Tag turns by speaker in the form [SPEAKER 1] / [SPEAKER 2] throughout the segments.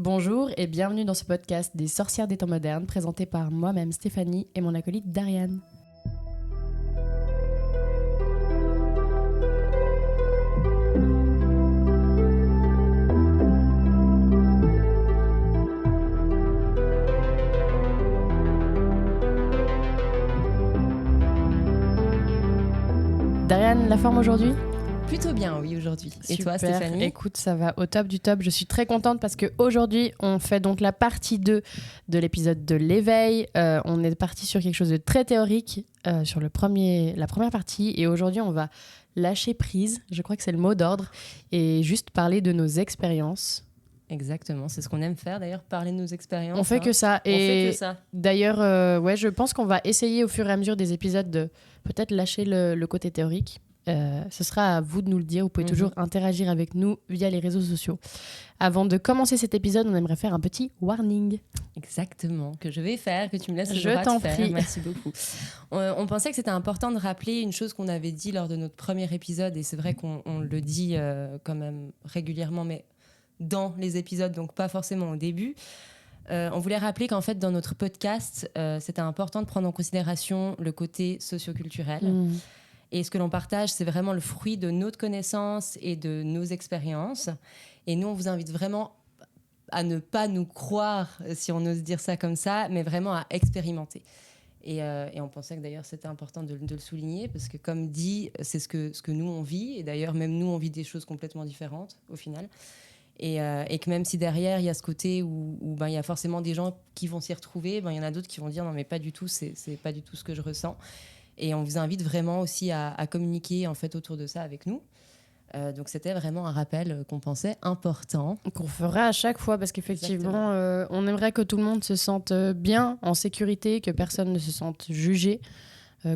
[SPEAKER 1] Bonjour et bienvenue dans ce podcast des sorcières des temps modernes présenté par moi-même Stéphanie et mon acolyte Dariane. Dariane, la forme aujourd'hui ?
[SPEAKER 2] Plutôt bien, oui, aujourd'hui. Et
[SPEAKER 1] Super.
[SPEAKER 2] toi, Stéphanie ?
[SPEAKER 1] Écoute, ça va au top du top. Je suis très contente parce qu'aujourd'hui, on fait donc la partie 2 de l'épisode de l'éveil. On est parti sur quelque chose de très théorique, sur la première partie. Et aujourd'hui, on va lâcher prise, je crois que c'est le mot d'ordre, et juste parler de nos expériences.
[SPEAKER 2] Exactement, c'est ce qu'on aime faire d'ailleurs, parler de nos expériences.
[SPEAKER 1] On fait que ça.
[SPEAKER 2] On fait que ça.
[SPEAKER 1] D'ailleurs, je pense qu'on va essayer au fur et à mesure des épisodes de peut-être lâcher le côté théorique. Ce sera à vous de nous le dire. Vous pouvez toujours interagir avec nous via les réseaux sociaux. Avant de commencer cet épisode, on aimerait faire un petit warning.
[SPEAKER 2] Exactement, que je vais faire, que tu me laisses le
[SPEAKER 1] Je
[SPEAKER 2] droit
[SPEAKER 1] t'en
[SPEAKER 2] de faire.
[SPEAKER 1] prie.
[SPEAKER 2] Merci beaucoup. On pensait que c'était important de rappeler une chose qu'on avait dit lors de notre premier épisode, et c'est vrai qu'on le dit quand même régulièrement, mais dans les épisodes, donc pas forcément au début. On voulait rappeler qu'en fait, dans notre podcast, c'était important de prendre en considération le côté socioculturel. Et ce que l'on partage, c'est vraiment le fruit de notre connaissance et de nos expériences. Et nous, on vous invite vraiment à ne pas nous croire, si on ose dire ça comme ça, mais vraiment à expérimenter. Et on pensait que d'ailleurs, c'était important de le souligner, parce que comme dit, c'est ce que nous, on vit. Et d'ailleurs, même nous, on vit des choses complètement différentes, au final. Et que même si derrière, il y a ce côté où il y a forcément des gens qui vont s'y retrouver, il y en a d'autres qui vont dire « Non, mais pas du tout, c'est pas du tout ce que je ressens ». Et on vous invite vraiment aussi à communiquer en fait autour de ça avec nous. Donc c'était vraiment un rappel qu'on pensait important.
[SPEAKER 1] Qu'on fera à chaque fois parce qu'effectivement, on aimerait que tout le monde se sente bien, en sécurité, que personne ne se sente jugé.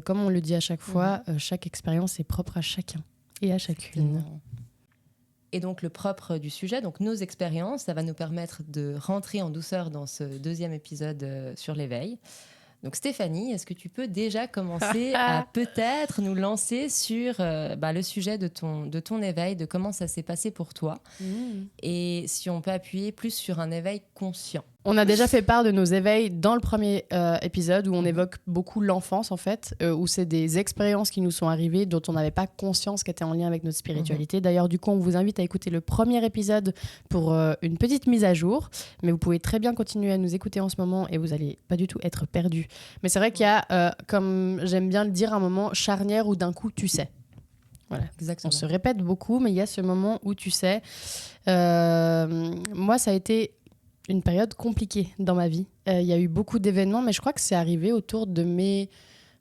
[SPEAKER 1] Comme on le dit à chaque fois, chaque expérience est propre à chacun et à chacune.
[SPEAKER 2] Et donc le propre du sujet, donc nos expériences, ça va nous permettre de rentrer en douceur dans ce deuxième épisode sur l'éveil. Donc Stéphanie, est-ce que tu peux déjà commencer à peut-être nous lancer sur le sujet de ton éveil, de comment ça s'est passé pour toi, et si on peut appuyer plus sur un éveil conscient.
[SPEAKER 1] On a déjà fait part de nos éveils dans le premier épisode où on évoque beaucoup l'enfance en fait, où c'est des expériences qui nous sont arrivées dont on n'avait pas conscience qu'étaient en lien avec notre spiritualité. D'ailleurs, du coup, on vous invite à écouter le premier épisode pour une petite mise à jour. Mais vous pouvez très bien continuer à nous écouter en ce moment et vous n'allez pas du tout être perdus. Mais c'est vrai qu'il y a, comme j'aime bien le dire, un moment charnière où d'un coup, tu sais. Voilà.
[SPEAKER 2] Exactement.
[SPEAKER 1] On se répète beaucoup, mais il y a ce moment où tu sais. Moi, ça a été une période compliquée dans ma vie. Il y a eu beaucoup d'événements, mais je crois que c'est arrivé autour de mes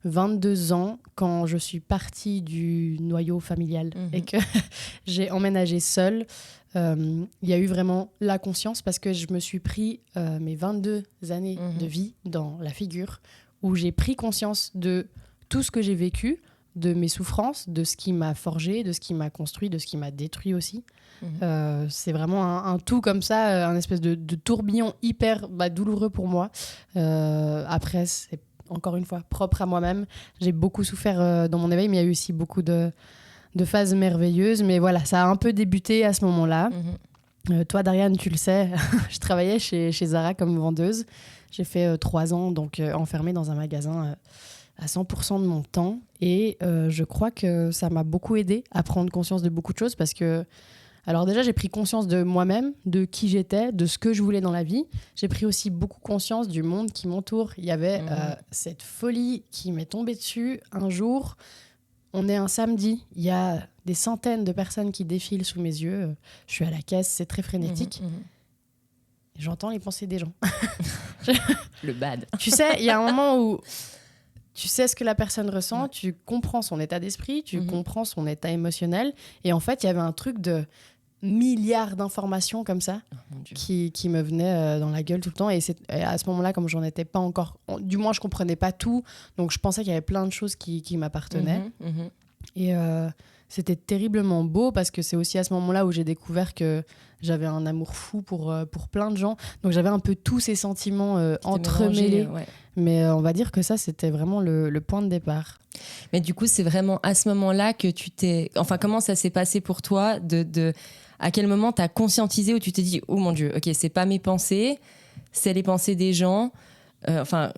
[SPEAKER 1] 22 ans, quand je suis partie du noyau familial et que j'ai emménagé seule. Il y a eu vraiment la conscience parce que je me suis pris mes 22 années de vie dans la figure, où j'ai pris conscience de tout ce que j'ai vécu, de mes souffrances, de ce qui m'a forgé, de ce qui m'a construit, de ce qui m'a détruit aussi. C'est vraiment un tout comme ça, un espèce de tourbillon hyper douloureux pour moi. Après, c'est encore une fois propre à moi-même. J'ai beaucoup souffert dans mon éveil, mais il y a eu aussi beaucoup de phases merveilleuses. Mais voilà, ça a un peu débuté à ce moment-là. Toi, Dariane, tu le sais, je travaillais chez Zara comme vendeuse. J'ai fait 3 ans donc enfermée dans un magasin à 100% de mon temps. Et je crois que ça m'a beaucoup aidée à prendre conscience de beaucoup de choses parce que alors déjà, j'ai pris conscience de moi-même, de qui j'étais, de ce que je voulais dans la vie. J'ai pris aussi beaucoup conscience du monde qui m'entoure. Il y avait cette folie qui m'est tombée dessus un jour. On est un samedi, il y a des centaines de personnes qui défilent sous mes yeux. Je suis à la caisse, c'est très frénétique. Et j'entends les pensées des gens.
[SPEAKER 2] Le bad.
[SPEAKER 1] Tu sais, il y a un moment où tu sais ce que la personne ressent, tu comprends son état d'esprit, tu comprends son état émotionnel. Et en fait, il y avait un truc de milliards d'informations comme ça qui me venaient dans la gueule tout le temps. Et à ce moment-là, comme j'en étais pas encore... Du moins, je comprenais pas tout. Donc, je pensais qu'il y avait plein de choses qui m'appartenaient. Et c'était terriblement beau parce que c'est aussi à ce moment-là où j'ai découvert que j'avais un amour fou pour plein de gens. Donc, j'avais un peu tous ces sentiments entremêlés. Mais on va dire que ça, c'était vraiment le point de départ.
[SPEAKER 2] Mais du coup, c'est vraiment à ce moment-là que tu t'es... Enfin, comment ça s'est passé pour toi À quel moment t'as conscientisé où tu t'es dit oh mon Dieu, ok, c'est pas mes pensées, c'est les pensées des gens.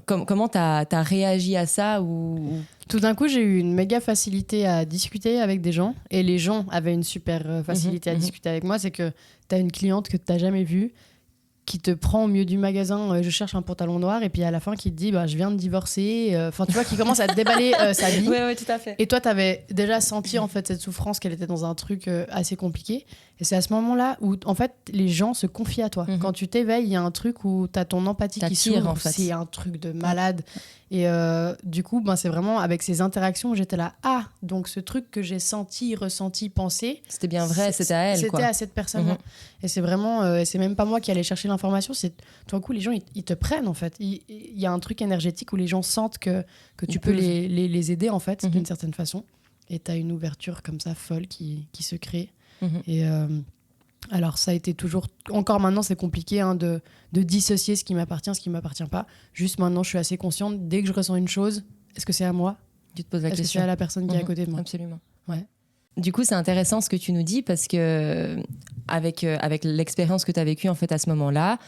[SPEAKER 2] Comment t'as réagi à ça ou...
[SPEAKER 1] Tout d'un coup, j'ai eu une méga facilité à discuter avec des gens et les gens avaient une super facilité à discuter avec moi. C'est que t'as une cliente que t'as jamais vue qui te prend au milieu du magasin, je cherche un pantalon noir, et puis à la fin qui te dit je viens de divorcer, enfin tu vois, qui commence à te déballer sa vie.
[SPEAKER 2] Ouais, tout à fait.
[SPEAKER 1] Et toi, t'avais déjà senti en fait cette souffrance, qu'elle était dans un truc assez compliqué. Et c'est à ce moment-là où en fait les gens se confient à toi. Quand tu t'éveilles, il y a un truc où t'as ton empathie qui s'ouvre, en fait. C'est un truc de malade. Et du coup, c'est vraiment avec ces interactions où j'étais là, donc ce truc que j'ai senti, ressenti, pensé,
[SPEAKER 2] c'était bien vrai, c'était à elle.
[SPEAKER 1] C'était à cette personne-là. Et c'est vraiment, c'est même pas moi qui allais chercher l'information, c'est tout d'un coup les gens ils te prennent en fait. Il y a un truc énergétique où les gens sentent que tu peux les aider en fait d'une certaine façon. Et t'as une ouverture comme ça folle qui se crée. Et alors ça a été toujours, encore maintenant c'est compliqué de dissocier ce qui m'appartient pas. Juste maintenant je suis assez consciente, dès que je ressens une chose, est-ce que c'est à moi?
[SPEAKER 2] Tu te poses la question.
[SPEAKER 1] Est-ce que c'est à la personne qui est à côté de moi?
[SPEAKER 2] Absolument.
[SPEAKER 1] Ouais.
[SPEAKER 2] Du coup, c'est intéressant ce que tu nous dis parce que avec l'expérience que tu as vécue en fait à ce moment-là,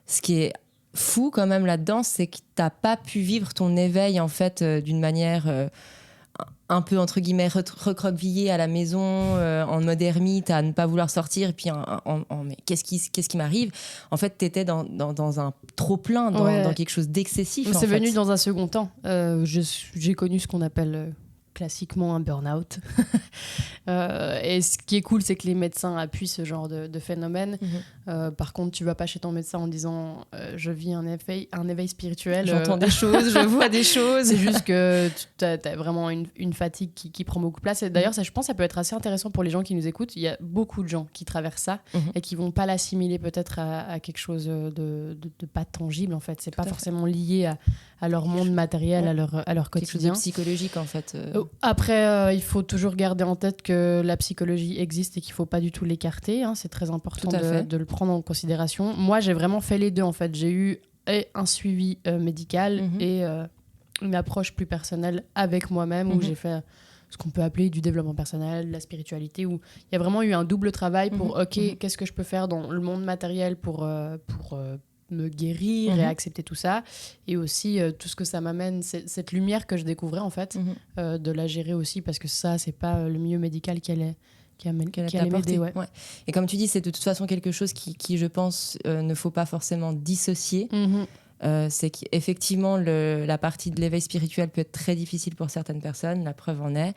[SPEAKER 2] ce qui est fou quand même là-dedans, c'est que t'as pas pu vivre ton éveil en fait d'une manière un peu entre guillemets recroquevillée à la maison, en mode ermite, à ne pas vouloir sortir, et puis mais qu'est-ce qui m'arrive? En fait, t'étais dans un trop plein, dans quelque chose d'excessif.
[SPEAKER 1] C'est venu dans un second temps. J'ai connu ce qu'on appelle classiquement un burn-out. Et ce qui est cool, c'est que les médecins appuient ce genre de phénomène. Par contre, tu vas pas chez ton médecin en disant je vis un éveil spirituel.
[SPEAKER 2] J'entends des choses, je vois des choses.
[SPEAKER 1] C'est juste que tu as vraiment une fatigue qui prend beaucoup de place. Et d'ailleurs, je pense que ça peut être assez intéressant pour les gens qui nous écoutent. Il y a beaucoup de gens qui traversent ça et qui vont pas l'assimiler peut-être à quelque chose de pas tangible en fait. C'est pas forcément lié à leur monde matériel, à leur quotidien.
[SPEAKER 2] Quelque chose de psychologique en fait.
[SPEAKER 1] Après, il faut toujours garder en tête que la psychologie existe et qu'il ne faut pas du tout l'écarter. C'est très important de le prendre en considération. Moi, j'ai vraiment fait les deux en fait. J'ai eu un suivi médical et une approche plus personnelle avec moi-même où j'ai fait ce qu'on peut appeler du développement personnel, de la spiritualité, où il y a vraiment eu un double travail pour qu'est-ce que je peux faire dans le monde matériel pour me guérir et accepter tout ça, et aussi tout ce que ça m'amène, cette lumière que je découvrais en fait, de la gérer aussi, parce que ça c'est pas le milieu médical qui allait m'aider. Ouais.
[SPEAKER 2] Et comme tu dis, c'est de toute façon quelque chose qui je pense ne faut pas forcément dissocier. C'est qu'effectivement la partie de l'éveil spirituel peut être très difficile pour certaines personnes, la preuve en est,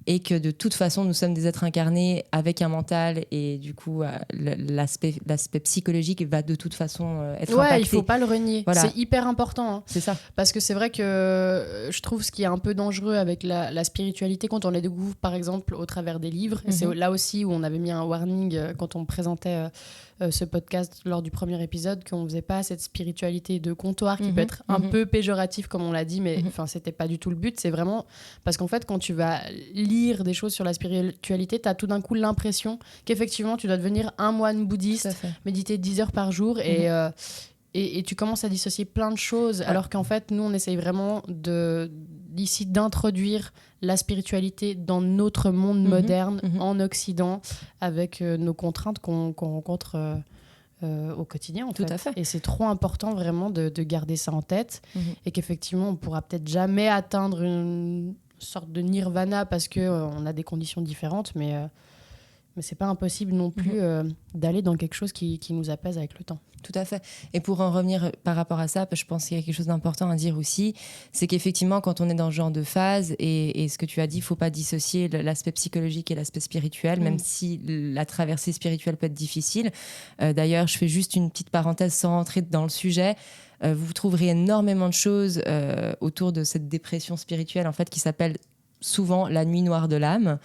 [SPEAKER 2] et que de toute façon nous sommes des êtres incarnés avec un mental, et du coup l'aspect psychologique va de toute façon être impacté.
[SPEAKER 1] Il faut pas le renier, voilà. C'est hyper important,
[SPEAKER 2] c'est ça,
[SPEAKER 1] parce que c'est vrai que je trouve ce qui est un peu dangereux avec la spiritualité quand on la découvre par exemple au travers des livres, et c'est là aussi où on avait mis un warning quand on présentait ce podcast lors du premier épisode, qu'on faisait pas cette spiritualité de comptoir qui peut être un peu péjorative comme on l'a dit, mais c'était pas du tout le but. C'est vraiment parce qu'en fait quand tu vas lire des choses sur la spiritualité, tu as tout d'un coup l'impression qu'effectivement tu dois devenir un moine bouddhiste, méditer 10 heures par jour, et tu commences à dissocier plein de choses, alors qu'en fait nous on essaye vraiment d'ici d'introduire la spiritualité dans notre monde moderne, en Occident, avec nos contraintes qu'on rencontre au quotidien en
[SPEAKER 2] Tout à fait.
[SPEAKER 1] Et c'est trop important vraiment de garder ça en tête, et qu'effectivement on pourra peut-être jamais atteindre une sorte de nirvana parce qu'on a des conditions différentes, mais c'est pas impossible non plus d'aller dans quelque chose qui nous apaise avec le temps.
[SPEAKER 2] Tout à fait. Et pour en revenir par rapport à ça, je pense qu'il y a quelque chose d'important à dire aussi, c'est qu'effectivement, quand on est dans ce genre de phase, et ce que tu as dit, il ne faut pas dissocier l'aspect psychologique et l'aspect spirituel, même si la traversée spirituelle peut être difficile. D'ailleurs, je fais juste une petite parenthèse sans rentrer dans le sujet. Vous trouverez énormément de choses autour de cette dépression spirituelle, en fait, qui s'appelle souvent la nuit noire de l'âme.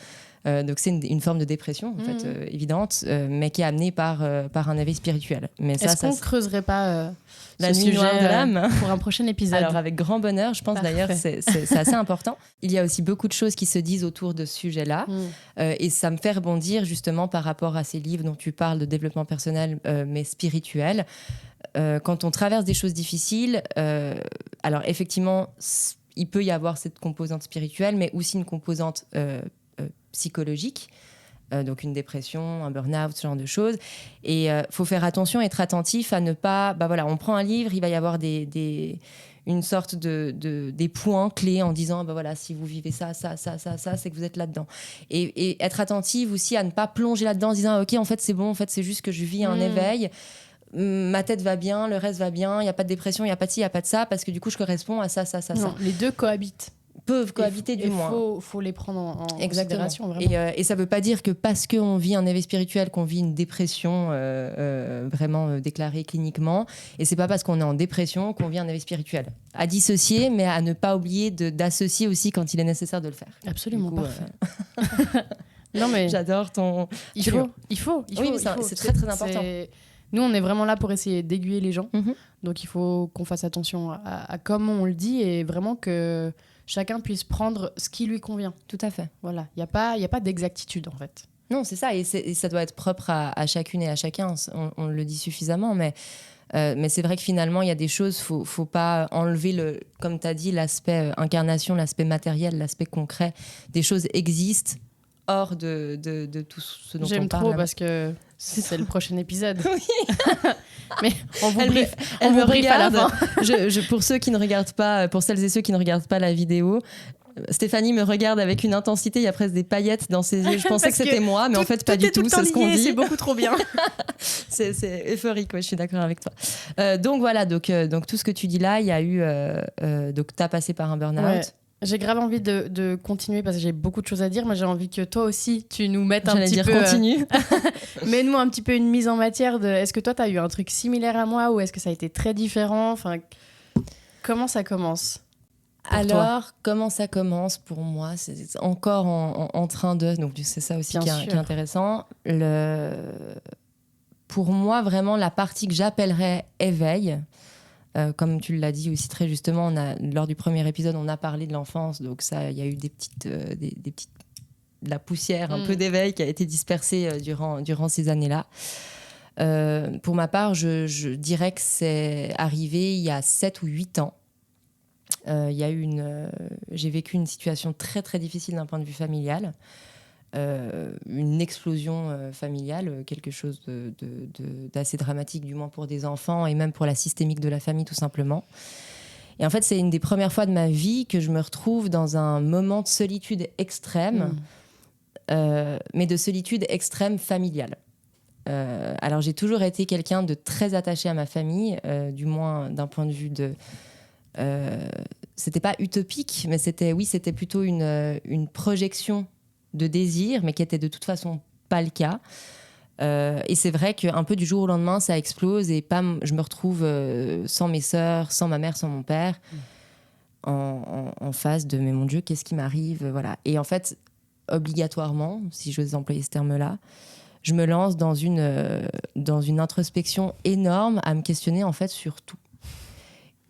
[SPEAKER 2] Donc c'est une forme de dépression en fait, évidente, mais qui est amenée par un éveil spirituel. Mais
[SPEAKER 1] est-ce qu'on creuserait pas
[SPEAKER 2] la nuit noire de l'âme
[SPEAKER 1] pour un prochain épisode?
[SPEAKER 2] Alors avec grand bonheur, je pense. Parfait. D'ailleurs c'est assez important. Il y a aussi beaucoup de choses qui se disent autour de ce sujet-là, et ça me fait rebondir justement par rapport à ces livres dont tu parles de développement personnel, mais spirituel. Quand on traverse des choses difficiles, alors effectivement il peut y avoir cette composante spirituelle, mais aussi une composante psychologique. donc une dépression, un burn-out, ce genre de choses. Et faut faire attention, être attentif à ne pas... voilà, on prend un livre, il va y avoir une sorte des points clés en disant voilà, si vous vivez ça, c'est que vous êtes là-dedans. Et être attentive aussi à ne pas plonger là-dedans en disant ok, en fait c'est bon, en fait c'est juste que je vis un éveil, ma tête va bien, le reste va bien, il n'y a pas de dépression, il n'y a pas de ci, il n'y a pas de ça, parce que du coup je corresponds à ça.
[SPEAKER 1] Non, les deux cohabitent.
[SPEAKER 2] Peuvent cohabiter du moins.
[SPEAKER 1] Il faut les prendre en considération. Vraiment.
[SPEAKER 2] Et ça ne veut pas dire que parce qu'on vit un éveil spirituel qu'on vit une dépression vraiment déclarée cliniquement. Et ce n'est pas parce qu'on est en dépression qu'on vit un éveil spirituel. À dissocier, mais à ne pas oublier d'associer aussi quand il est nécessaire de le faire.
[SPEAKER 1] Absolument, parfait. Non, mais
[SPEAKER 2] j'adore ton...
[SPEAKER 1] Il faut.
[SPEAKER 2] Oui, c'est très très important.
[SPEAKER 1] Nous, on est vraiment là pour essayer d'aiguiller les gens. Donc, il faut qu'on fasse attention à comment on le dit et vraiment que chacun puisse prendre ce qui lui convient.
[SPEAKER 2] Tout à fait.
[SPEAKER 1] Voilà, il n'y a pas d'exactitude, en fait.
[SPEAKER 2] Non, c'est ça. Et ça doit être propre à chacune et à chacun. On le dit suffisamment, mais c'est vrai que finalement, il y a des choses, faut pas enlever, comme tu as dit, l'aspect incarnation, l'aspect matériel, l'aspect concret. Des choses existent hors de tout ce dont on parle.
[SPEAKER 1] J'aime trop parce que c'est le prochain épisode.
[SPEAKER 2] Oui.
[SPEAKER 1] Mais on vous brief
[SPEAKER 2] à
[SPEAKER 1] la fin.
[SPEAKER 2] Pour ceux qui ne regardent pas, pour celles et ceux qui ne regardent pas la vidéo, Stéphanie me regarde avec une intensité, il y a presque des paillettes dans ses yeux. Je pensais que c'était moi, mais en fait pas du tout, c'est ce qu'on dit.
[SPEAKER 1] C'est beaucoup trop bien.
[SPEAKER 2] c'est euphorique, ouais, je suis d'accord avec toi. Donc voilà, donc tout ce que tu dis là, il y a eu... donc tu as passé par un burn-out.
[SPEAKER 1] Ouais. J'ai grave envie de continuer parce que j'ai beaucoup de choses à dire, mais j'ai envie que toi aussi, tu nous mettes un petit peu...
[SPEAKER 2] continue.
[SPEAKER 1] Mets-nous un petit peu une mise en matière de... Est-ce que toi, tu as eu un truc similaire à moi ou est-ce que ça a été très différent? Enfin, comment ça commence
[SPEAKER 2] alors, comment ça commence pour moi? C'est encore en train de... Donc, c'est ça aussi qui est intéressant. Pour moi, vraiment, la partie que j'appellerais éveil... comme tu l'as dit aussi très justement, lors du premier épisode, on a parlé de l'enfance, donc ça, il y a eu des petites, de la poussière, un peu d'éveil qui a été dispersée durant ces années-là. Pour ma part, je dirais que c'est arrivé il y a 7 ou 8 ans. J'ai vécu une situation très très difficile d'un point de vue familial. Une explosion familiale, quelque chose d'assez dramatique, du moins pour des enfants et même pour la systémique de la famille, tout simplement. Et en fait, c'est une des premières fois de ma vie que je me retrouve dans un moment de solitude extrême, mais de solitude extrême familiale. Alors, j'ai toujours été quelqu'un de très attaché à ma famille, du moins d'un point de vue de... c'était pas utopique, mais c'était plutôt une projection de désir, mais qui était de toute façon pas le cas. Et c'est vrai qu'un peu du jour au lendemain, ça explose et pam, je me retrouve sans mes sœurs, sans ma mère, sans mon père, en face de « mais mon Dieu, qu'est-ce qui m'arrive ?» Voilà. Et en fait, obligatoirement, si j'ose employer ce terme-là, je me lance dans une introspection énorme à me questionner en fait sur tout.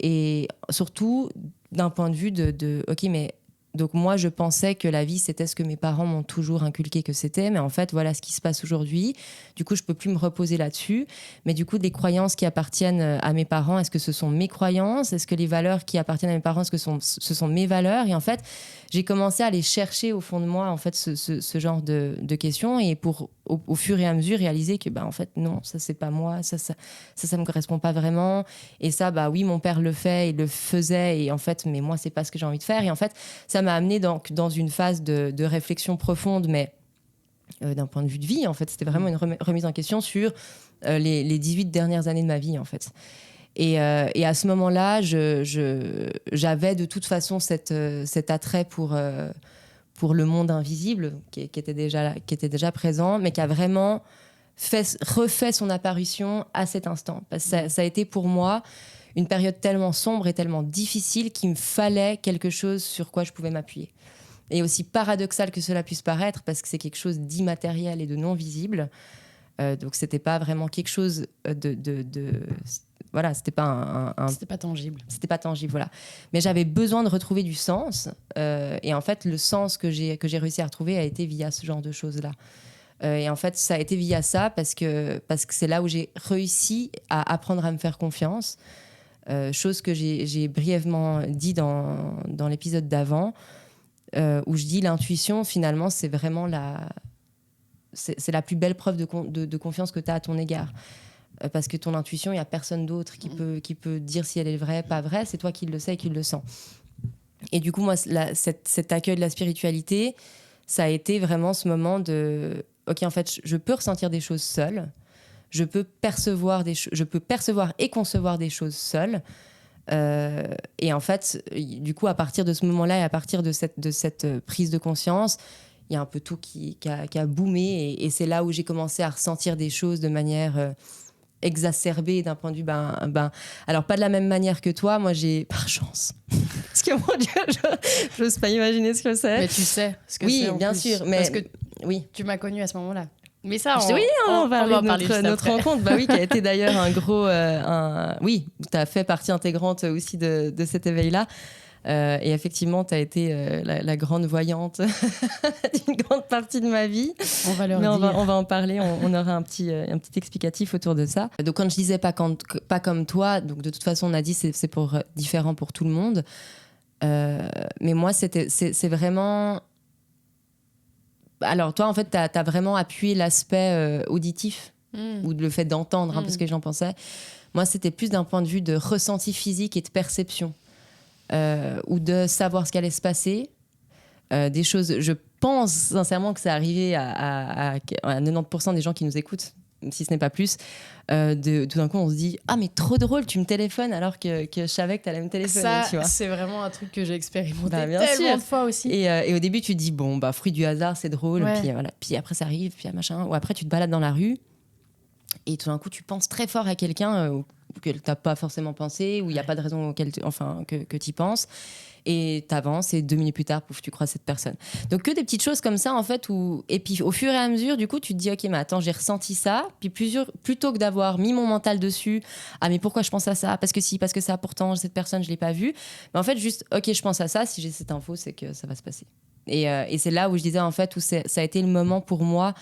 [SPEAKER 2] Et surtout d'un point de vue de ok, mais donc moi, je pensais que la vie, c'était ce que mes parents m'ont toujours inculqué que c'était. Mais en fait, voilà ce qui se passe aujourd'hui. Du coup, je ne peux plus me reposer là-dessus. Mais du coup, des croyances qui appartiennent à mes parents, est-ce que ce sont mes croyances? Est-ce que les valeurs qui appartiennent à mes parents, est-ce que ce sont mes valeurs? Et en fait, j'ai commencé à aller chercher au fond de moi en fait, ce genre de questions. Et pour, au fur et à mesure, réaliser que, en fait, non, ça, c'est pas moi. Ça me correspond pas vraiment. Et ça, oui, mon père le fait, il le faisait. Et en fait, mais moi, c'est pas ce que j'ai envie de faire. Et en fait, ça m'a amené dans une phase de réflexion profonde, mais d'un point de vue de vie, en fait. C'était vraiment une remise en question sur les 18 dernières années de ma vie, en fait. Et à ce moment-là, j'avais de toute façon cet attrait pour le monde invisible qui était déjà présent, mais qui a vraiment refait son apparition à cet instant. Parce que ça a été pour moi une période tellement sombre et tellement difficile qu'il me fallait quelque chose sur quoi je pouvais m'appuyer. Et aussi paradoxal que cela puisse paraître, parce que c'est quelque chose d'immatériel et de non visible. Donc c'était pas vraiment quelque chose voilà, c'était pas
[SPEAKER 1] c'était pas tangible.
[SPEAKER 2] C'était pas tangible, voilà. Mais j'avais besoin de retrouver du sens. Et en fait, le sens que j'ai réussi à retrouver a été via ce genre de choses-là. Et en fait, ça a été via ça parce que c'est là où j'ai réussi à apprendre à me faire confiance. Chose que j'ai brièvement dit dans l'épisode d'avant, où je dis l'intuition, finalement, c'est vraiment c'est la plus belle preuve de confiance que tu as à ton égard. Parce que ton intuition, il n'y a personne d'autre qui peut dire si elle est vraie, pas vraie. C'est toi qui le sais et qui le sens. Et du coup, moi, cet accueil de la spiritualité, ça a été vraiment ce moment de... OK, en fait, je peux ressentir des choses seule. Je peux percevoir et concevoir des choses seule. Et en fait, du coup, à partir de ce moment-là et à partir de cette prise de conscience, il y a un peu tout qui a boomé. Et c'est là où j'ai commencé à ressentir des choses de manière... exacerbée d'un point de vue alors pas de la même manière que toi, moi j'ai par chance parce que mon Dieu, je n'ose pas imaginer ce que c'est.
[SPEAKER 1] Mais tu sais ce que
[SPEAKER 2] oui,
[SPEAKER 1] c'est en
[SPEAKER 2] bien
[SPEAKER 1] plus.
[SPEAKER 2] sûr, mais
[SPEAKER 1] parce que
[SPEAKER 2] oui,
[SPEAKER 1] tu m'as connue à ce moment-là. Mais ça,
[SPEAKER 2] on va en parler de notre rencontre, qui a été d'ailleurs un gros oui, tu as fait partie intégrante aussi de cet éveil-là. Et effectivement, tu as été la grande voyante d'une grande partie de ma vie.
[SPEAKER 1] On va leur
[SPEAKER 2] dire. On va en parler, on aura un petit explicatif autour de ça. Donc quand je disais pas comme toi, donc de toute façon on a dit c'est différent pour tout le monde. Mais moi c'est vraiment... Alors toi en fait t'as vraiment appuyé l'aspect auditif ou le fait d'entendre, parce que j'en pensais. Moi c'était plus d'un point de vue de ressenti physique et de perception. Ou de savoir ce qu'allait se passer. Des choses, je pense sincèrement que c'est arrivé à 90% des gens qui nous écoutent, si ce n'est pas plus. Tout d'un coup, on se dit « Ah, mais trop drôle, tu me téléphones alors que je savais que tu allais me téléphoner. »
[SPEAKER 1] Ça, c'est vraiment un truc que j'ai expérimenté
[SPEAKER 2] bien
[SPEAKER 1] tellement
[SPEAKER 2] sûr.
[SPEAKER 1] de fois aussi.
[SPEAKER 2] Et au début, tu te dis « Bon, fruit du hasard, c'est drôle.
[SPEAKER 1] Ouais. »
[SPEAKER 2] Puis, voilà. Puis après, ça arrive, puis machin. Ou après, tu te balades dans la rue et tout d'un coup, tu penses très fort à quelqu'un que tu n'as pas forcément pensé, ou il n'y a pas de raison que tu y penses. Et t'avances et 2 minutes plus tard, pouf, tu croises cette personne. Donc que des petites choses comme ça en fait. Et puis au fur et à mesure, du coup, tu te dis ok, mais attends, j'ai ressenti ça. Puis plutôt que d'avoir mis mon mental dessus, ah mais pourquoi je pense à ça? Parce que si, parce que ça, pourtant cette personne je l'ai pas vue. Mais en fait juste ok, je pense à ça. Si j'ai cette info, c'est que ça va se passer. Et c'est là où je disais en fait où ça a été le moment pour moi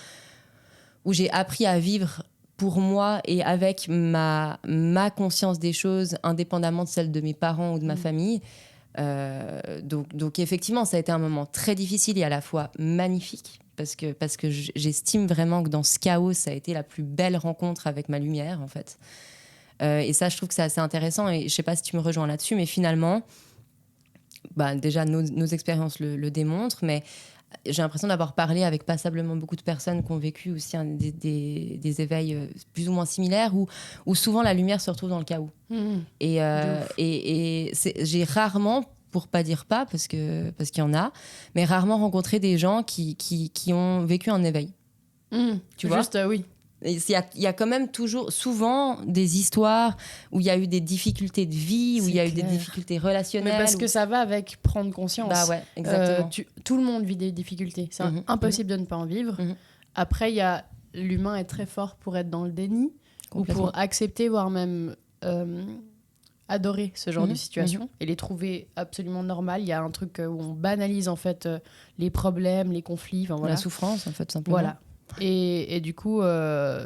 [SPEAKER 2] où j'ai appris à vivre pour moi et avec ma conscience des choses, indépendamment de celle de mes parents ou de ma famille. Donc effectivement, ça a été un moment très difficile et à la fois magnifique parce que j'estime vraiment que dans ce chaos, ça a été la plus belle rencontre avec ma lumière en fait. Et ça, je trouve que c'est assez intéressant et je sais pas si tu me rejoins là-dessus, mais finalement, déjà nos expériences le démontrent, mais j'ai l'impression d'avoir parlé avec passablement beaucoup de personnes qui ont vécu aussi des éveils plus ou moins similaires où souvent la lumière se retrouve dans le chaos. Et j'ai rarement, pour pas dire pas, parce qu'il y en a, mais rarement rencontré des gens qui ont vécu un éveil. Tu vois ?
[SPEAKER 1] Juste, oui.
[SPEAKER 2] Il y a quand même souvent des histoires où il y a eu des difficultés de vie, où il y a eu des difficultés relationnelles.
[SPEAKER 1] Mais parce que ça va avec prendre conscience.
[SPEAKER 2] Ouais, exactement.
[SPEAKER 1] Tout le monde vit des difficultés. C'est impossible de ne pas en vivre. Après, l'humain est très fort pour être dans le déni ou pour accepter, voire même adorer ce genre de situation et les trouver absolument normales. Il y a un truc où on banalise en fait les problèmes, les conflits. Voilà.
[SPEAKER 2] La souffrance en fait, simplement.
[SPEAKER 1] Voilà. Et du coup,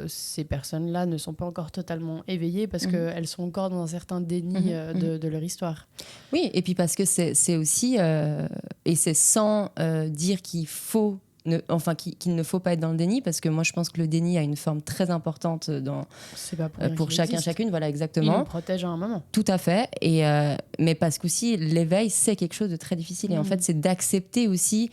[SPEAKER 1] ces personnes-là ne sont pas encore totalement éveillées parce qu'elles sont encore dans un certain déni de leur histoire.
[SPEAKER 2] Oui, et puis parce que c'est aussi, et c'est sans dire qu'il ne faut pas être dans le déni, parce que moi je pense que le déni a une forme très importante pour chacune, voilà, exactement.
[SPEAKER 1] Il nous protège à un moment.
[SPEAKER 2] Tout à fait, mais parce qu'aussi l'éveil c'est quelque chose de très difficile, et en fait c'est d'accepter aussi...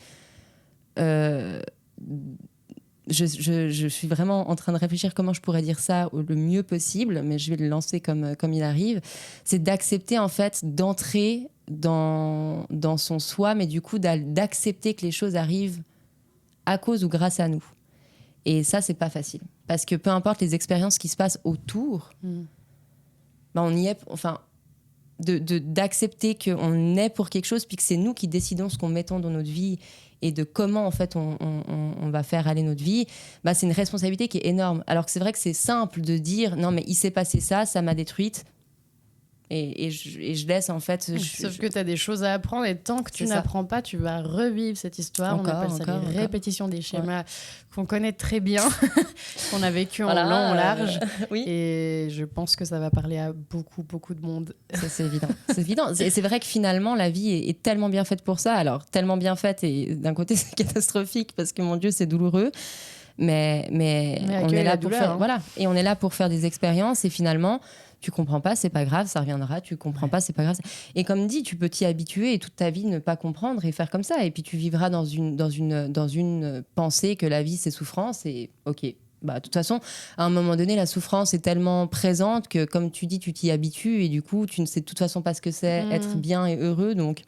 [SPEAKER 2] Je suis vraiment en train de réfléchir comment je pourrais dire ça le mieux possible, mais je vais le lancer comme il arrive. C'est d'accepter en fait d'entrer dans son soi, mais du coup d'accepter que les choses arrivent à cause ou grâce à nous. Et ça, c'est pas facile. Parce que peu importe les expériences qui se passent autour, on y est... Enfin, d'accepter qu'on est pour quelque chose, puis que c'est nous qui décidons ce qu'on mettons dans notre vie et de comment en fait on va faire aller notre vie, c'est une responsabilité qui est énorme. Alors que c'est vrai que c'est simple de dire non mais il s'est passé ça m'a détruite et je laisse en fait...
[SPEAKER 1] Sauf que tu as des choses à apprendre et tant que tu n'apprends pas, tu vas revivre cette histoire. On appelle ça les répétitions des schémas qu'on connaît très bien, qu'on a vécu en long, en large.
[SPEAKER 2] Oui.
[SPEAKER 1] Et je pense que ça va parler à beaucoup, beaucoup de monde.
[SPEAKER 2] Ça, c'est évident. C'est évident. Et c'est vrai que finalement, la vie est tellement bien faite pour ça. Alors, tellement bien faite et d'un côté, c'est catastrophique parce que, mon Dieu, c'est douloureux. mais on est là pour
[SPEAKER 1] douleur,
[SPEAKER 2] faire,
[SPEAKER 1] hein.
[SPEAKER 2] voilà, et on est là pour faire des expériences, et finalement tu comprends pas, c'est pas grave, ça reviendra, tu comprends pas, c'est pas grave, et comme dit, tu peux t'y habituer et toute ta vie ne pas comprendre et faire comme ça, et puis tu vivras dans une pensée que la vie c'est souffrance, et ok, bah de toute façon à un moment donné la souffrance est tellement présente que comme tu dis tu t'y habitues, et du coup tu ne sais de toute façon pas ce que c'est être bien et heureux, donc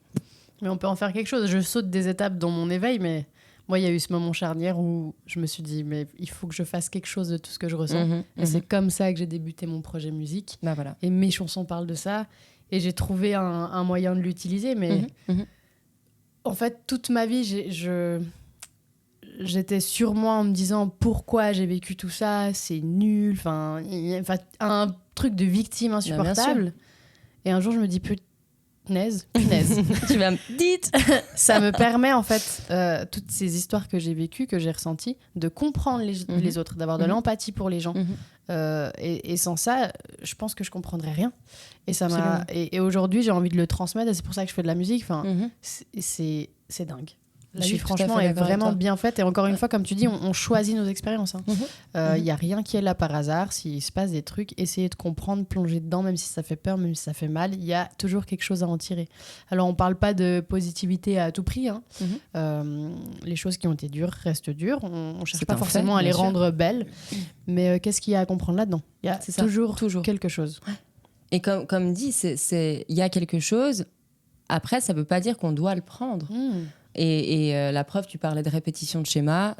[SPEAKER 1] mais on peut en faire quelque chose. Je saute des étapes dans mon éveil, mais moi, il y a eu ce moment charnière où je me suis dit, mais il faut que je fasse quelque chose de tout ce que je ressens. Et c'est comme ça que j'ai débuté mon projet musique.
[SPEAKER 2] Bah voilà.
[SPEAKER 1] Et mes chansons parlent de ça. Et j'ai trouvé un moyen de l'utiliser. Mais en fait, toute ma vie, j'étais sur moi en me disant pourquoi j'ai vécu tout ça, c'est nul. Enfin, un truc de victime insupportable. Et un jour, je me dis, punaise.
[SPEAKER 2] Tu vas me dites.
[SPEAKER 1] Ça me permet en fait toutes ces histoires que j'ai vécues, que j'ai ressenties, de comprendre les autres, d'avoir de l'empathie pour les gens. Et sans ça, je pense que je comprendrais rien. Et ça m'a. Et aujourd'hui, j'ai envie de le transmettre. Et c'est pour ça que je fais de la musique. Enfin, c'est dingue. La vie, franchement, est vraiment bien faite. Et encore une fois, comme tu dis, on choisit nos expériences. Il n'y a rien qui est là par hasard. S'il se passe des trucs, essayez de comprendre, plonger dedans, même si ça fait peur, même si ça fait mal. Il y a toujours quelque chose à en tirer. Alors, on ne parle pas de positivité à tout prix. Les choses qui ont été dures restent dures. On ne cherche pas forcément à les rendre belles. Mais qu'est-ce qu'il y a à comprendre là-dedans ? Il y a toujours quelque chose.
[SPEAKER 2] Et comme dit, il y a quelque chose. Après, ça ne veut pas dire qu'on doit le prendre. Et la preuve, tu parlais de répétition de schéma.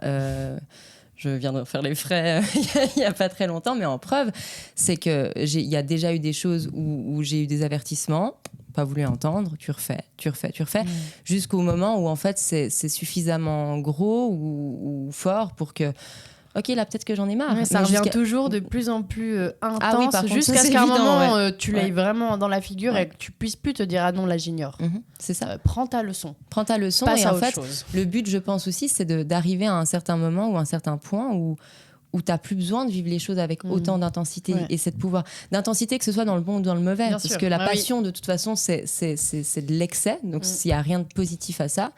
[SPEAKER 2] Je viens de faire les frais il n'y a pas très longtemps, mais en preuve, c'est qu'il y a déjà eu des choses où j'ai eu des avertissements, pas voulu entendre, tu refais, jusqu'au moment où en fait c'est suffisamment gros ou fort pour que ok, là peut-être que j'en ai marre.
[SPEAKER 1] Ça revient toujours de plus en plus intense, jusqu'à
[SPEAKER 2] ça,
[SPEAKER 1] ce qu'à un moment
[SPEAKER 2] ouais.
[SPEAKER 1] tu l'aies vraiment dans la figure et que tu puisses plus te dire ah non, là j'ignore.
[SPEAKER 2] C'est ça.
[SPEAKER 1] Prends ta leçon.
[SPEAKER 2] Et en fait, le but, je pense aussi, c'est d'arriver à un certain moment ou un certain point où tu n'as plus besoin de vivre les choses avec autant d'intensité et cette pouvoir d'intensité, que ce soit dans le bon ou dans le mauvais. Parce que la passion, de toute façon, c'est de l'excès. Donc, il n'y a rien de positif à ça.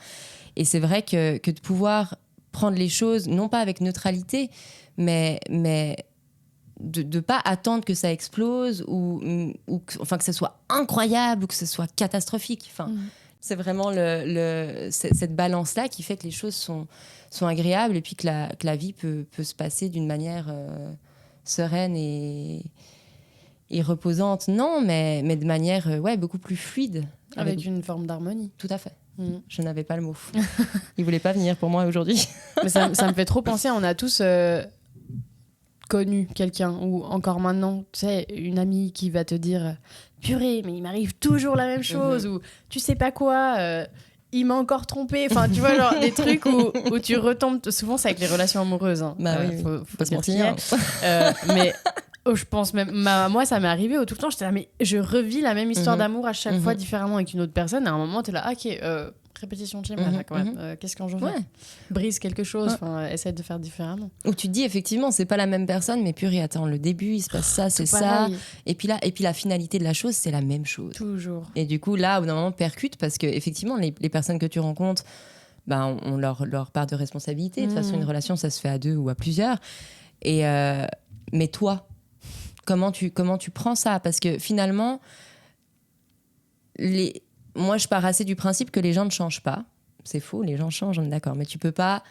[SPEAKER 2] Et c'est vrai que de pouvoir prendre les choses, non pas avec neutralité, mais de ne pas attendre que ça explose ou que ce soit incroyable ou que ce soit catastrophique. C'est vraiment cette balance-là qui fait que les choses sont agréables et puis que la vie peut se passer d'une manière sereine et reposante. Non, mais de manière beaucoup plus fluide.
[SPEAKER 1] Avec une forme d'harmonie.
[SPEAKER 2] Tout à fait. Je n'avais pas le mot. Il voulait pas venir pour moi aujourd'hui.
[SPEAKER 1] Mais ça me fait trop penser, on a tous connu quelqu'un, ou encore maintenant, tu sais, une amie qui va te dire purée, mais il m'arrive toujours la même chose, ou tu sais pas quoi, il m'a encore trompé. Enfin, tu vois, genre des trucs où tu retombes. Souvent, c'est avec les relations amoureuses. Faut se mentir. Mais je pense même, moi, ça m'est arrivé où tout le temps, j'étais là, mais je revis la même histoire d'amour à chaque fois différemment avec une autre personne. À un moment, t'es là, ok, répétition de schéma, là, quand même. Qu'est-ce qu'on fait ? Brise quelque chose, essaie de faire différemment.
[SPEAKER 2] Ou tu te dis, effectivement, c'est pas la même personne, mais purée, attends, le début, il se passe ça, c'est ça. Et puis la finalité de la chose, c'est la même chose.
[SPEAKER 1] Toujours.
[SPEAKER 2] Et du coup, là, au bout d'un moment, percute, parce que effectivement, les personnes que tu rencontres, ben, on leur part de responsabilité. De toute façon, une relation, ça se fait à deux ou à plusieurs. Mais toi, comment tu prends ça ? Parce que finalement, moi, je pars assez du principe que les gens ne changent pas. C'est faux, les gens changent, on est d'accord. Mais tu peux pas...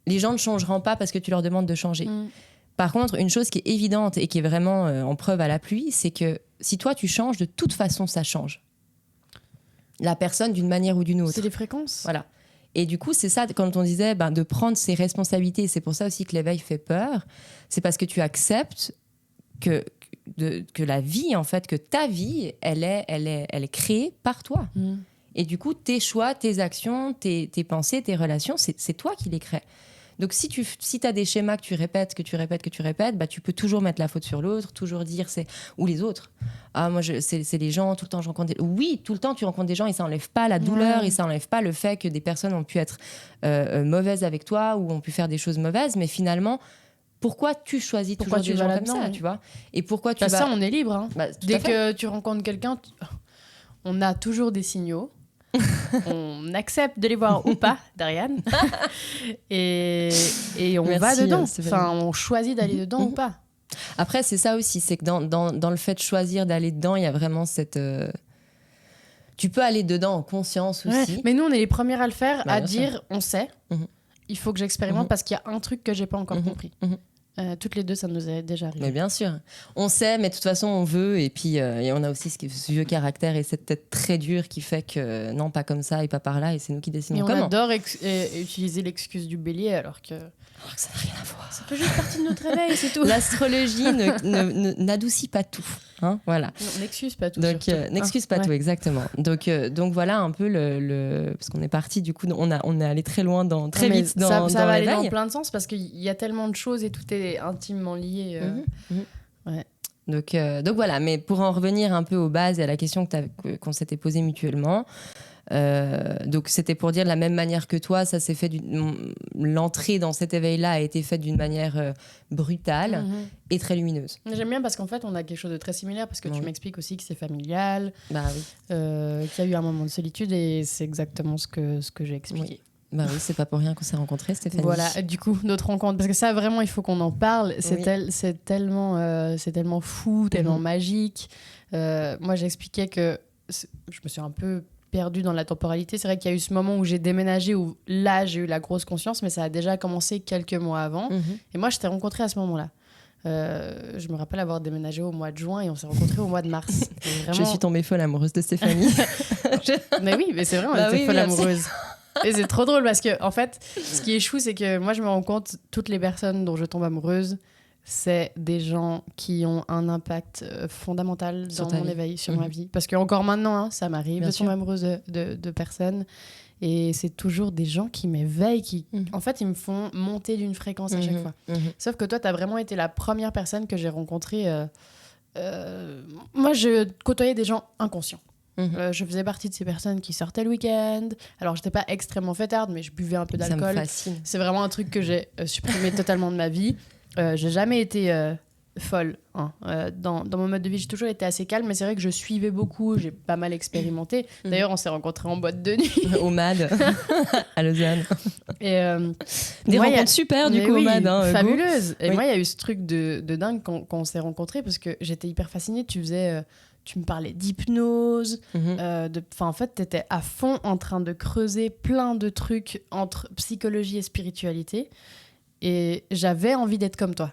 [SPEAKER 2] Les gens ne changeront pas parce que tu leur demandes de changer. Par contre, une chose qui est évidente et qui est vraiment en preuve à la pluie, c'est que si toi, tu changes, de toute façon, ça change. La personne, d'une manière ou d'une autre.
[SPEAKER 1] C'est les fréquences.
[SPEAKER 2] Voilà. Et du coup, c'est ça, quand on disait de prendre ses responsabilités, c'est pour ça aussi que l'éveil fait peur, c'est parce que tu acceptes que la vie, en fait, que ta vie, elle est créée par toi. Et du coup, tes choix, tes actions, tes pensées, tes relations, c'est toi qui les crées. Donc, si tu as des schémas que tu répètes, tu peux toujours mettre la faute sur l'autre, toujours dire ou les autres. Ah, moi, c'est les gens, tout le temps, je rencontre Oui, tout le temps, tu rencontres des gens et ça n'enlève pas la douleur et ça n'enlève pas le fait que des personnes ont pu être mauvaises avec toi ou ont pu faire des choses mauvaises, mais finalement... Pourquoi tu choisis toujours des gens comme ça, tu vois ? Et pourquoi
[SPEAKER 1] ça, on est libre. Dès que tu rencontres quelqu'un, on a toujours des signaux. on accepte de les voir ou pas, Darian. et on va dedans. Enfin, on choisit d'aller dedans ou pas.
[SPEAKER 2] Après, c'est ça aussi, c'est que dans le fait de choisir d'aller dedans, il y a vraiment cette... Tu peux aller dedans en conscience aussi.
[SPEAKER 1] Mais nous, on est les premières à le faire, à dire, on sait, il faut que j'expérimente parce qu'il y a un truc que j'ai pas encore compris. Toutes les deux, ça nous est déjà arrivé.
[SPEAKER 2] Mais bien sûr. On sait, mais de toute façon, on veut. Et puis, et on a aussi ce vieux caractère et cette tête très dure qui fait que non, pas comme ça et pas par là. Et c'est nous qui décidons comment.
[SPEAKER 1] Et on adore utiliser l'excuse du bélier alors que
[SPEAKER 2] ça n'a rien à voir.
[SPEAKER 1] Ça fait juste partie de notre réveil, c'est tout.
[SPEAKER 2] L'astrologie n'adoucit pas tout. Hein, voilà.
[SPEAKER 1] Non, n'excuse pas tout.
[SPEAKER 2] Donc, n'excuse pas tout, exactement. Donc voilà un peu parce qu'on est parti, du coup, on est allé très loin, très vite dans
[SPEAKER 1] ça va aller
[SPEAKER 2] l'éveil.
[SPEAKER 1] dans plein de sens parce qu'il y a tellement de choses et tout est intimement lié. Ouais.
[SPEAKER 2] Donc voilà, mais pour en revenir un peu aux bases et à la question qu'on s'était posée mutuellement, donc c'était pour dire de la même manière que toi, ça s'est fait l'entrée dans cet éveil-là a été faite d'une manière brutale et très lumineuse.
[SPEAKER 1] J'aime bien parce qu'en fait on a quelque chose de très similaire parce que tu m'expliques aussi que c'est familial,
[SPEAKER 2] qu'il
[SPEAKER 1] y a eu un moment de solitude et c'est exactement ce que j'ai expliqué.
[SPEAKER 2] Oui. C'est pas pour rien qu'on s'est rencontrés, Stéphanie.
[SPEAKER 1] Voilà, du coup, notre rencontre, parce que ça, vraiment, il faut qu'on en parle. C'est tellement fou, tellement magique. Moi, j'expliquais que je me suis un peu perdue dans la temporalité. C'est vrai qu'il y a eu ce moment où j'ai déménagé, où là, j'ai eu la grosse conscience, mais ça a déjà commencé quelques mois avant. Et moi, je t'ai rencontrée à ce moment-là. Je me rappelle avoir déménagé au mois de juin et on s'est rencontrés au mois de mars. Vraiment...
[SPEAKER 2] Je suis tombée folle amoureuse de Stéphanie.
[SPEAKER 1] Mais oui, mais c'est vrai, on était folle amoureuse. Et c'est trop drôle parce que, en fait, ce qui est chou, c'est que moi, je me rends compte, toutes les personnes dont je tombe amoureuse, c'est des gens qui ont un impact fondamental dans mon éveil, sur ma vie. Parce qu'encore maintenant, ça m'arrive de tomber amoureuse de personnes. Et c'est toujours des gens qui m'éveillent, qui, en fait, ils me font monter d'une fréquence à chaque fois. Sauf que toi, tu as vraiment été la première personne que j'ai rencontrée. Moi, je côtoyais des gens inconscients. Je faisais partie de ces personnes qui sortaient le week-end. Alors, j'étais pas extrêmement fêtarde, mais je buvais un peu d'alcool.
[SPEAKER 2] Ça me fascine.
[SPEAKER 1] C'est vraiment un truc que j'ai supprimé totalement de ma vie. J'ai jamais été folle. Dans mon mode de vie, j'ai toujours été assez calme, mais c'est vrai que je suivais beaucoup, j'ai pas mal expérimenté. D'ailleurs, on s'est rencontrés en boîte de nuit.
[SPEAKER 2] Au MAD, à Lausanne.
[SPEAKER 1] Et,
[SPEAKER 2] des rencontres super, du coup, au MAD.
[SPEAKER 1] Fabuleuses. Et moi, il y a eu ce truc de dingue quand on s'est rencontrés, parce que j'étais hyper fascinée. Tu me parlais d'hypnose. En fait, tu étais à fond en train de creuser plein de trucs entre psychologie et spiritualité. Et j'avais envie d'être comme toi.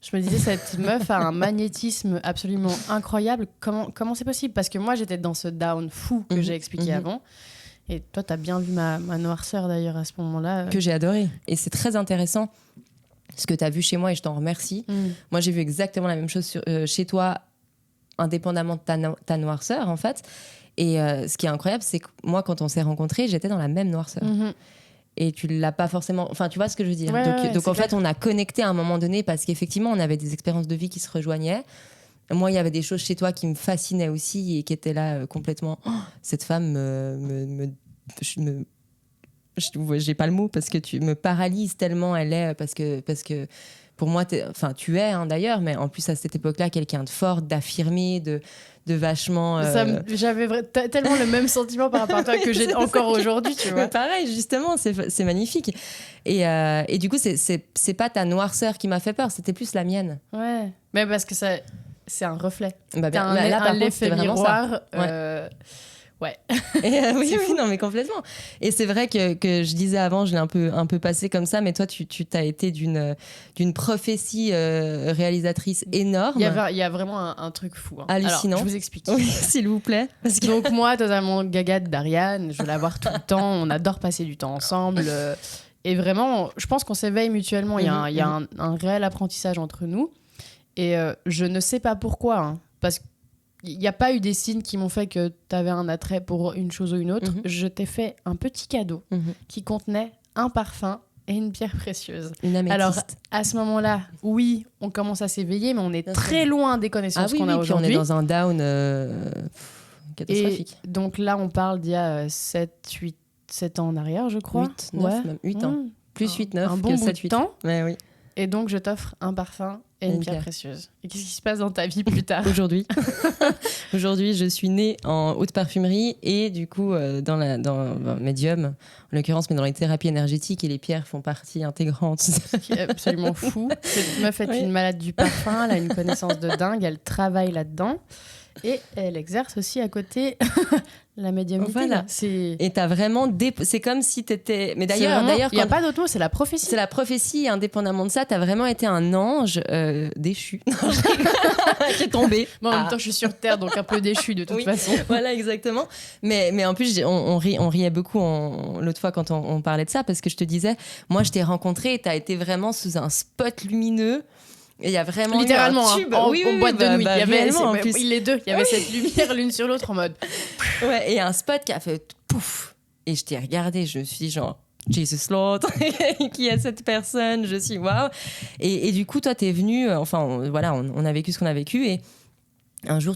[SPEAKER 1] Je me disais, cette meuf a un magnétisme absolument incroyable. Comment c'est possible ? Parce que moi, j'étais dans ce down fou que j'ai expliqué avant. Et toi, tu as bien vu ma noirceur, d'ailleurs, à ce moment-là.
[SPEAKER 2] Que j'ai adoré. Et c'est très intéressant ce que tu as vu chez moi, et je t'en remercie. Moi, j'ai vu exactement la même chose chez toi, indépendamment de ta noirceur, en fait. Et ce qui est incroyable, c'est que moi, quand on s'est rencontrés, j'étais dans la même noirceur. Et tu l'as pas forcément... Enfin, tu vois ce que je veux dire. Donc en fait, on a connecté à un moment donné parce qu'effectivement, on avait des expériences de vie qui se rejoignaient. Moi, il y avait des choses chez toi qui me fascinaient aussi et qui étaient là complètement... Oh, cette femme j'ai pas le mot parce que tu me paralyses tellement, elle est... Parce que pour moi, tu es d'ailleurs, mais en plus à cette époque-là, quelqu'un de fort, d'affirmé, de vachement...
[SPEAKER 1] J'avais tellement le même sentiment par rapport à toi que j'ai encore aujourd'hui, tu vois.
[SPEAKER 2] Mais pareil, justement, c'est magnifique. Et du coup, c'est pas ta noirceur qui m'a fait peur, c'était plus la mienne.
[SPEAKER 1] Ouais, mais parce que c'est un reflet.
[SPEAKER 2] Là, par contre, c'était vraiment
[SPEAKER 1] miroir,
[SPEAKER 2] ça.
[SPEAKER 1] Ouais.
[SPEAKER 2] Oui, non, mais complètement. Et c'est vrai que je disais avant, je l'ai un peu passé comme ça, mais toi, tu t'as été d'une prophétie réalisatrice énorme.
[SPEAKER 1] Il y a vraiment un truc fou.
[SPEAKER 2] Hallucinant.
[SPEAKER 1] Alors, je vous explique.
[SPEAKER 2] Oui, s'il vous plaît.
[SPEAKER 1] Donc moi, totalement gaga d'Ariane, je veux la voir tout le temps, on adore passer du temps ensemble. Et vraiment, je pense qu'on s'éveille mutuellement, il y a un réel apprentissage entre nous. Et je ne sais pas pourquoi, parce que il n'y a pas eu des signes qui m'ont fait que tu avais un attrait pour une chose ou une autre. Je t'ai fait un petit cadeau qui contenait un parfum et une pierre précieuse.
[SPEAKER 2] Une améthyste.
[SPEAKER 1] Alors, à ce moment-là, oui, on commence à s'éveiller, mais on est très loin des connaissances qu'on a aujourd'hui.
[SPEAKER 2] On est dans un down catastrophique.
[SPEAKER 1] Et donc là, on parle d'il y a 7 ans en arrière, je crois.
[SPEAKER 2] 8, 9, même 8 ans. Plus 8, 9
[SPEAKER 1] un bon
[SPEAKER 2] que
[SPEAKER 1] bout
[SPEAKER 2] 7,
[SPEAKER 1] de
[SPEAKER 2] 8
[SPEAKER 1] temps.
[SPEAKER 2] Ouais, oui.
[SPEAKER 1] Et donc, je t'offre un parfum Et une pierre précieuse. Et qu'est-ce qui se passe dans ta vie plus tard?
[SPEAKER 2] Aujourd'hui, je suis née en haute parfumerie et du coup, dans médium, en l'occurrence, mais dans les thérapies énergétiques, et les pierres font partie intégrante.
[SPEAKER 1] Ce qui est absolument fou. Cette meuf est une malade du parfum, elle a une connaissance de dingue, elle travaille là-dedans. Et elle exerce aussi à côté la médiumnité.
[SPEAKER 2] Voilà. Et t'as vraiment... C'est comme si t'étais... Mais d'ailleurs,
[SPEAKER 1] il n'y a pas d'autre mot, c'est la prophétie.
[SPEAKER 2] C'est la prophétie, et indépendamment de ça, t'as vraiment été un ange déchu. Qui est tombé.
[SPEAKER 1] Bon, en même temps, je suis sur Terre, donc un peu déchu de toute façon.
[SPEAKER 2] Voilà, exactement. Mais en plus, on riait beaucoup l'autre fois quand on parlait de ça, parce que je te disais, moi, je t'ai rencontré et t'as été vraiment sous un spot lumineux. Et il y a vraiment
[SPEAKER 1] littéralement
[SPEAKER 2] un tube.
[SPEAKER 1] en boîte de nuit.
[SPEAKER 2] Il y avait
[SPEAKER 1] les deux. Il y avait cette lumière l'une sur l'autre en mode.
[SPEAKER 2] Ouais, et un spot qui a fait pouf. Et je t'ai regardé, je me suis dit genre Jesus Lord, qui est cette personne? Je suis waouh. Et du coup, toi, t'es venu. Voilà, on a vécu ce qu'on a vécu et. Un jour,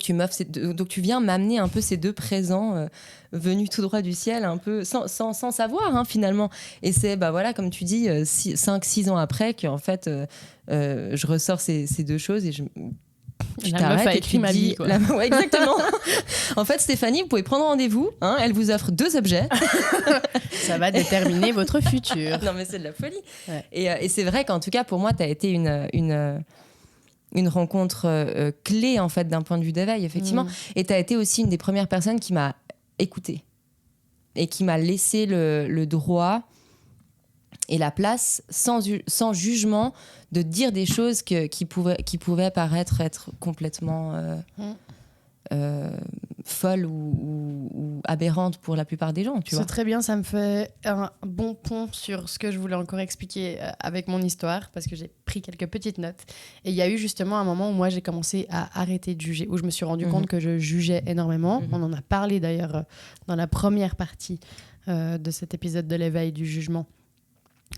[SPEAKER 2] donc tu viens m'amener un peu ces deux présents venus tout droit du ciel, un peu sans savoir hein, finalement. Et c'est, voilà, comme tu dis, 5-6 ans après qu'en fait, je ressors ces deux choses et tu t'arrêtes et tu te dis... Ouais, exactement. En fait, Stéphanie, vous pouvez prendre rendez-vous. Hein, elle vous offre 2 objets.
[SPEAKER 1] Ça va déterminer votre futur.
[SPEAKER 2] Non, mais c'est de la folie. Ouais. Et c'est vrai qu'en tout cas, pour moi, tu as été une rencontre clé en fait d'un point de vue d'éveil effectivement et tu as été aussi une des premières personnes qui m'a écoutée et qui m'a laissé le droit et la place sans jugement de dire des choses qui pouvaient paraître être complètement folles ou aberrantes pour la plupart des gens, tu vois.
[SPEAKER 1] C'est très bien, ça me fait un bon pont sur ce que je voulais encore expliquer avec mon histoire, parce que j'ai pris quelques petites notes. Et il y a eu justement un moment où moi j'ai commencé à arrêter de juger, où je me suis rendu compte que je jugeais énormément. On en a parlé d'ailleurs dans la première partie de cet épisode de l'éveil du jugement.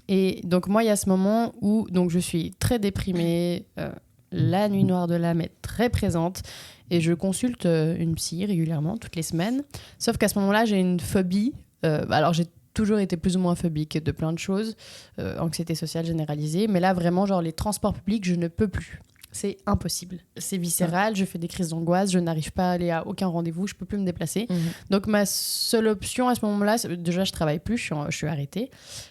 [SPEAKER 1] Et donc moi il y a ce moment où donc, je suis très déprimée, la nuit noire de l'âme est très présente. Et je consulte une psy régulièrement, toutes les semaines. Sauf qu'à ce moment-là, j'ai une phobie. Alors, j'ai toujours été plus ou moins phobique de plein de choses. Anxiété sociale généralisée. Mais là, vraiment, genre les transports publics, je ne peux plus. C'est impossible. C'est viscéral, je fais des crises d'angoisse, je n'arrive pas à aller à aucun rendez-vous, je ne peux plus me déplacer. Donc, ma seule option à ce moment-là, déjà, je ne travaille plus, je suis arrêtée.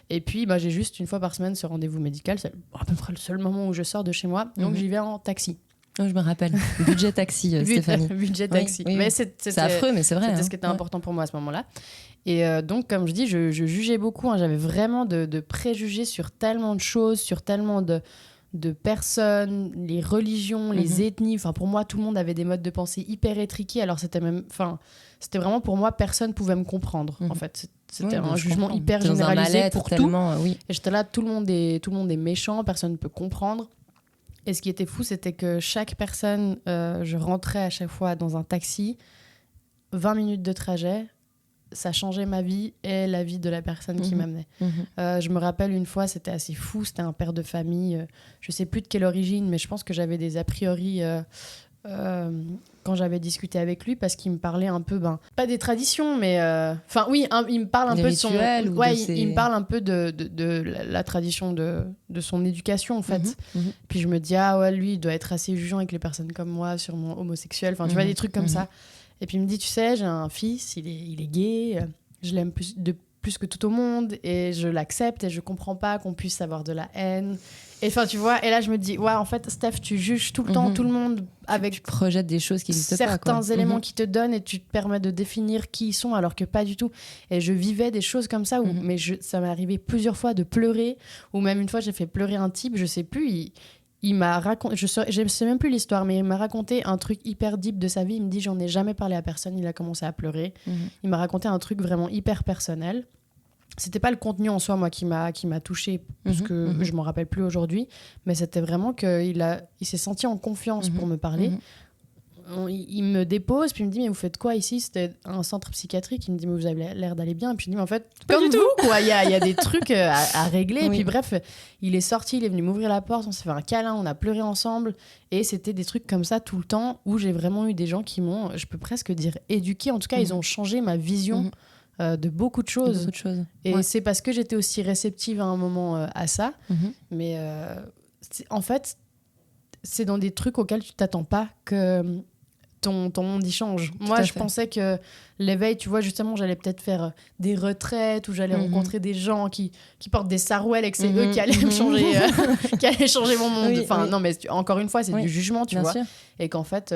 [SPEAKER 1] Et puis, j'ai juste une fois par semaine ce rendez-vous médical. C'est à peu près le seul moment où je sors de chez moi. Donc, j'y vais en taxi.
[SPEAKER 2] Oh, je me rappelle. Budget taxi, Stéphanie.
[SPEAKER 1] Budget taxi.
[SPEAKER 2] Oui.
[SPEAKER 1] Mais
[SPEAKER 2] c'est affreux, mais c'est vrai.
[SPEAKER 1] C'était ce qui était important pour moi à ce moment-là. Et donc, comme je dis, je jugeais beaucoup. Hein. J'avais vraiment de préjugés sur tellement de choses, sur tellement de personnes, les religions, les ethnies. Enfin, pour moi, tout le monde avait des modes de pensée hyper étriqués. Alors, c'était vraiment pour moi, personne ne pouvait me comprendre. En fait, c'était un jugement hyper généralisé pour tout. Et j'étais là, tout le monde est méchant, personne ne peut comprendre. Et ce qui était fou, c'était que chaque personne, je rentrais à chaque fois dans un taxi, 20 minutes de trajet, ça changeait ma vie et la vie de la personne qui m'amenait. Je me rappelle une fois, c'était assez fou, c'était un père de famille, je ne sais plus de quelle origine, mais je pense que j'avais des a priori quand j'avais discuté avec lui, parce qu'il me parlait un peu, pas des traditions, mais il me parle un peu de son... il me parle un peu de la tradition de son éducation, en fait. Puis je me dis, lui, il doit être assez jugeant avec les personnes comme moi, sûrement homosexuel, tu vois, des trucs comme ça. Et puis il me dit, tu sais, j'ai un fils, il est gay, je l'aime plus que tout au monde, et je l'accepte, et je comprends pas qu'on puisse avoir de la haine. Et enfin, tu vois, et là je me dis, en fait, Steph, tu juges tout le temps tout le monde avec...
[SPEAKER 2] Tu projettes des choses qui n'existent pas,
[SPEAKER 1] certains éléments qui te donnent, et tu te permets de définir qui ils sont, alors que pas du tout. Et je vivais des choses comme ça, mais ça m'est arrivé plusieurs fois de pleurer, ou même une fois j'ai fait pleurer un type, je sais plus, il m'a raconté, je sais même plus l'histoire, mais il m'a raconté un truc hyper deep de sa vie. Il me dit, j'en ai jamais parlé à personne. Il a commencé à pleurer. Il m'a raconté un truc vraiment hyper personnel. C'était pas le contenu en soi, moi, qui m'a touchée, parce que je m'en rappelle plus aujourd'hui, mais c'était vraiment qu'il s'est senti en confiance pour me parler. Il me dépose, puis il me dit, mais vous faites quoi ici? C'était un centre psychiatrique. Il me dit, mais vous avez l'air d'aller bien. Puis je dis, mais en fait, comme vous, quoi, il y a des trucs à régler. Et puis bref, il est sorti, il est venu m'ouvrir la porte, on s'est fait un câlin, on a pleuré ensemble. Et c'était des trucs comme ça tout le temps, où j'ai vraiment eu des gens qui m'ont, je peux presque dire, éduquée. En tout cas, ils ont changé ma vision de beaucoup de choses. Et c'est parce que j'étais aussi réceptive à un moment à ça. Mais en fait, c'est dans des trucs auxquels tu t'attends pas que ton monde y change. Moi, je pensais que l'éveil, tu vois, justement, j'allais peut-être faire des retraites où j'allais rencontrer des gens qui portent des sarouels et que c'est eux qui allaient me changer, qui allaient changer mon monde. Non, mais encore une fois, c'est du jugement, tu vois. Sûr. Et qu'en fait,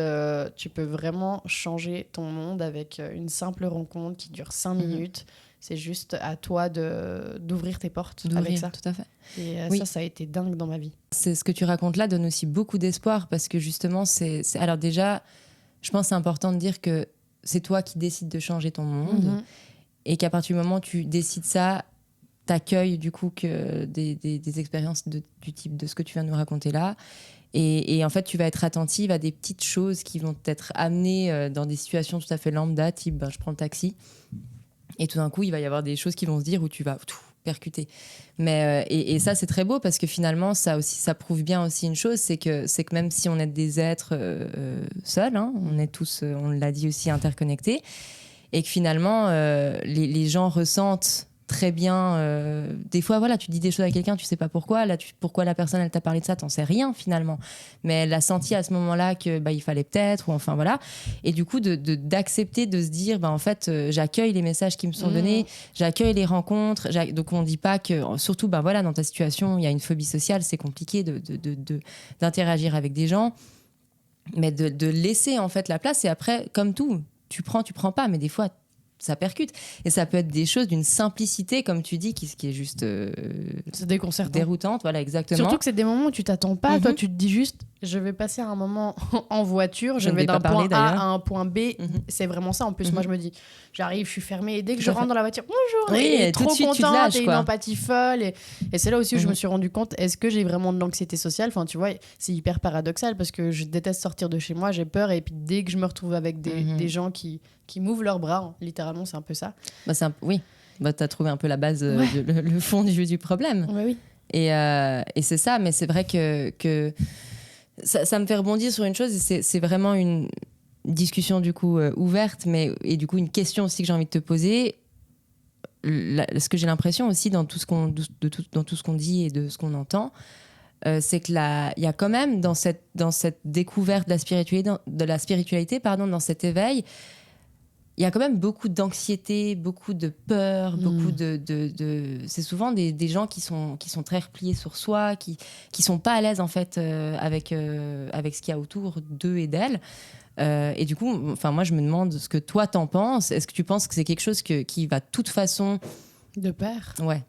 [SPEAKER 1] tu peux vraiment changer ton monde avec une simple rencontre qui dure 5 minutes. C'est juste à toi d'ouvrir tes portes avec ça.
[SPEAKER 2] Tout à fait.
[SPEAKER 1] Et ça a été dingue dans ma vie.
[SPEAKER 2] C'est ce que tu racontes là donne aussi beaucoup d'espoir parce que justement, alors déjà, je pense que c'est important de dire que c'est toi qui décides de changer ton monde et qu'à partir du moment où tu décides ça, t'accueilles du coup que des expériences du type de ce que tu viens de nous raconter là. Et en fait, tu vas être attentive à des petites choses qui vont t'être amenées dans des situations tout à fait lambda, type je prends le taxi. Et tout d'un coup, il va y avoir des choses qui vont se dire où tu vas percuter. Mais, et ça, c'est très beau parce que finalement, ça prouve bien aussi une chose, c'est que même si on est des êtres seuls, on est tous, on l'a dit aussi, interconnectés, et que finalement, les gens ressentent très bien. Des fois, voilà, tu dis des choses à quelqu'un, tu sais pas pourquoi. Là, pourquoi la personne, elle t'a parlé de ça, t'en sais rien finalement. Mais elle a senti à ce moment-là que il fallait peut-être, ou enfin voilà. Et du coup, d'accepter de se dire, en fait, j'accueille les messages qui me sont donnés, j'accueille les rencontres. Donc, on dit pas que, surtout, voilà, dans ta situation, il y a une phobie sociale, c'est compliqué d'interagir avec des gens, mais de laisser en fait la place. Et après, comme tout, tu prends pas, mais des fois ça percute. Et ça peut être des choses d'une simplicité, comme tu dis, qui est juste
[SPEAKER 1] c'est déconcertant.
[SPEAKER 2] Déroutante. Voilà, exactement.
[SPEAKER 1] Surtout que c'est des moments où tu t'attends pas. Toi, tu te dis juste, je vais passer un moment en voiture, je vais d'un point A à un point B. C'est vraiment ça. En plus, moi, je me dis, j'arrive, je suis fermée. Et dès que je rentre dans la voiture, bonjour, et trop contente, et une empathie folle. Et c'est là aussi où je me suis rendu compte, est-ce que j'ai vraiment de l'anxiété sociale ? Enfin, tu vois, c'est hyper paradoxal parce que je déteste sortir de chez moi, j'ai peur. Et puis dès que je me retrouve avec des gens qui m'ouvrent leurs bras, littéralement, c'est un peu ça.
[SPEAKER 2] Oui, t'as trouvé un peu la base, le fond du problème.
[SPEAKER 1] Oui.
[SPEAKER 2] Et c'est ça, mais c'est vrai que ça me fait rebondir sur une chose, et c'est vraiment une discussion du coup ouverte, et du coup une question aussi que j'ai envie de te poser. Ce que j'ai l'impression aussi dans tout ce qu'on dit et de ce qu'on entend, c'est que il y a quand même dans cette découverte de la spiritualité, dans cet éveil, il y a quand même beaucoup d'anxiété, beaucoup de peur, beaucoup c'est souvent des gens qui sont très repliés sur soi, qui sont pas à l'aise en fait avec ce qu'il y a autour d'eux et d'elles. Et du coup, moi je me demande ce que toi t'en penses. Est-ce que tu penses que c'est quelque chose qui va de toute façon
[SPEAKER 1] de pair ?
[SPEAKER 2] Ouais.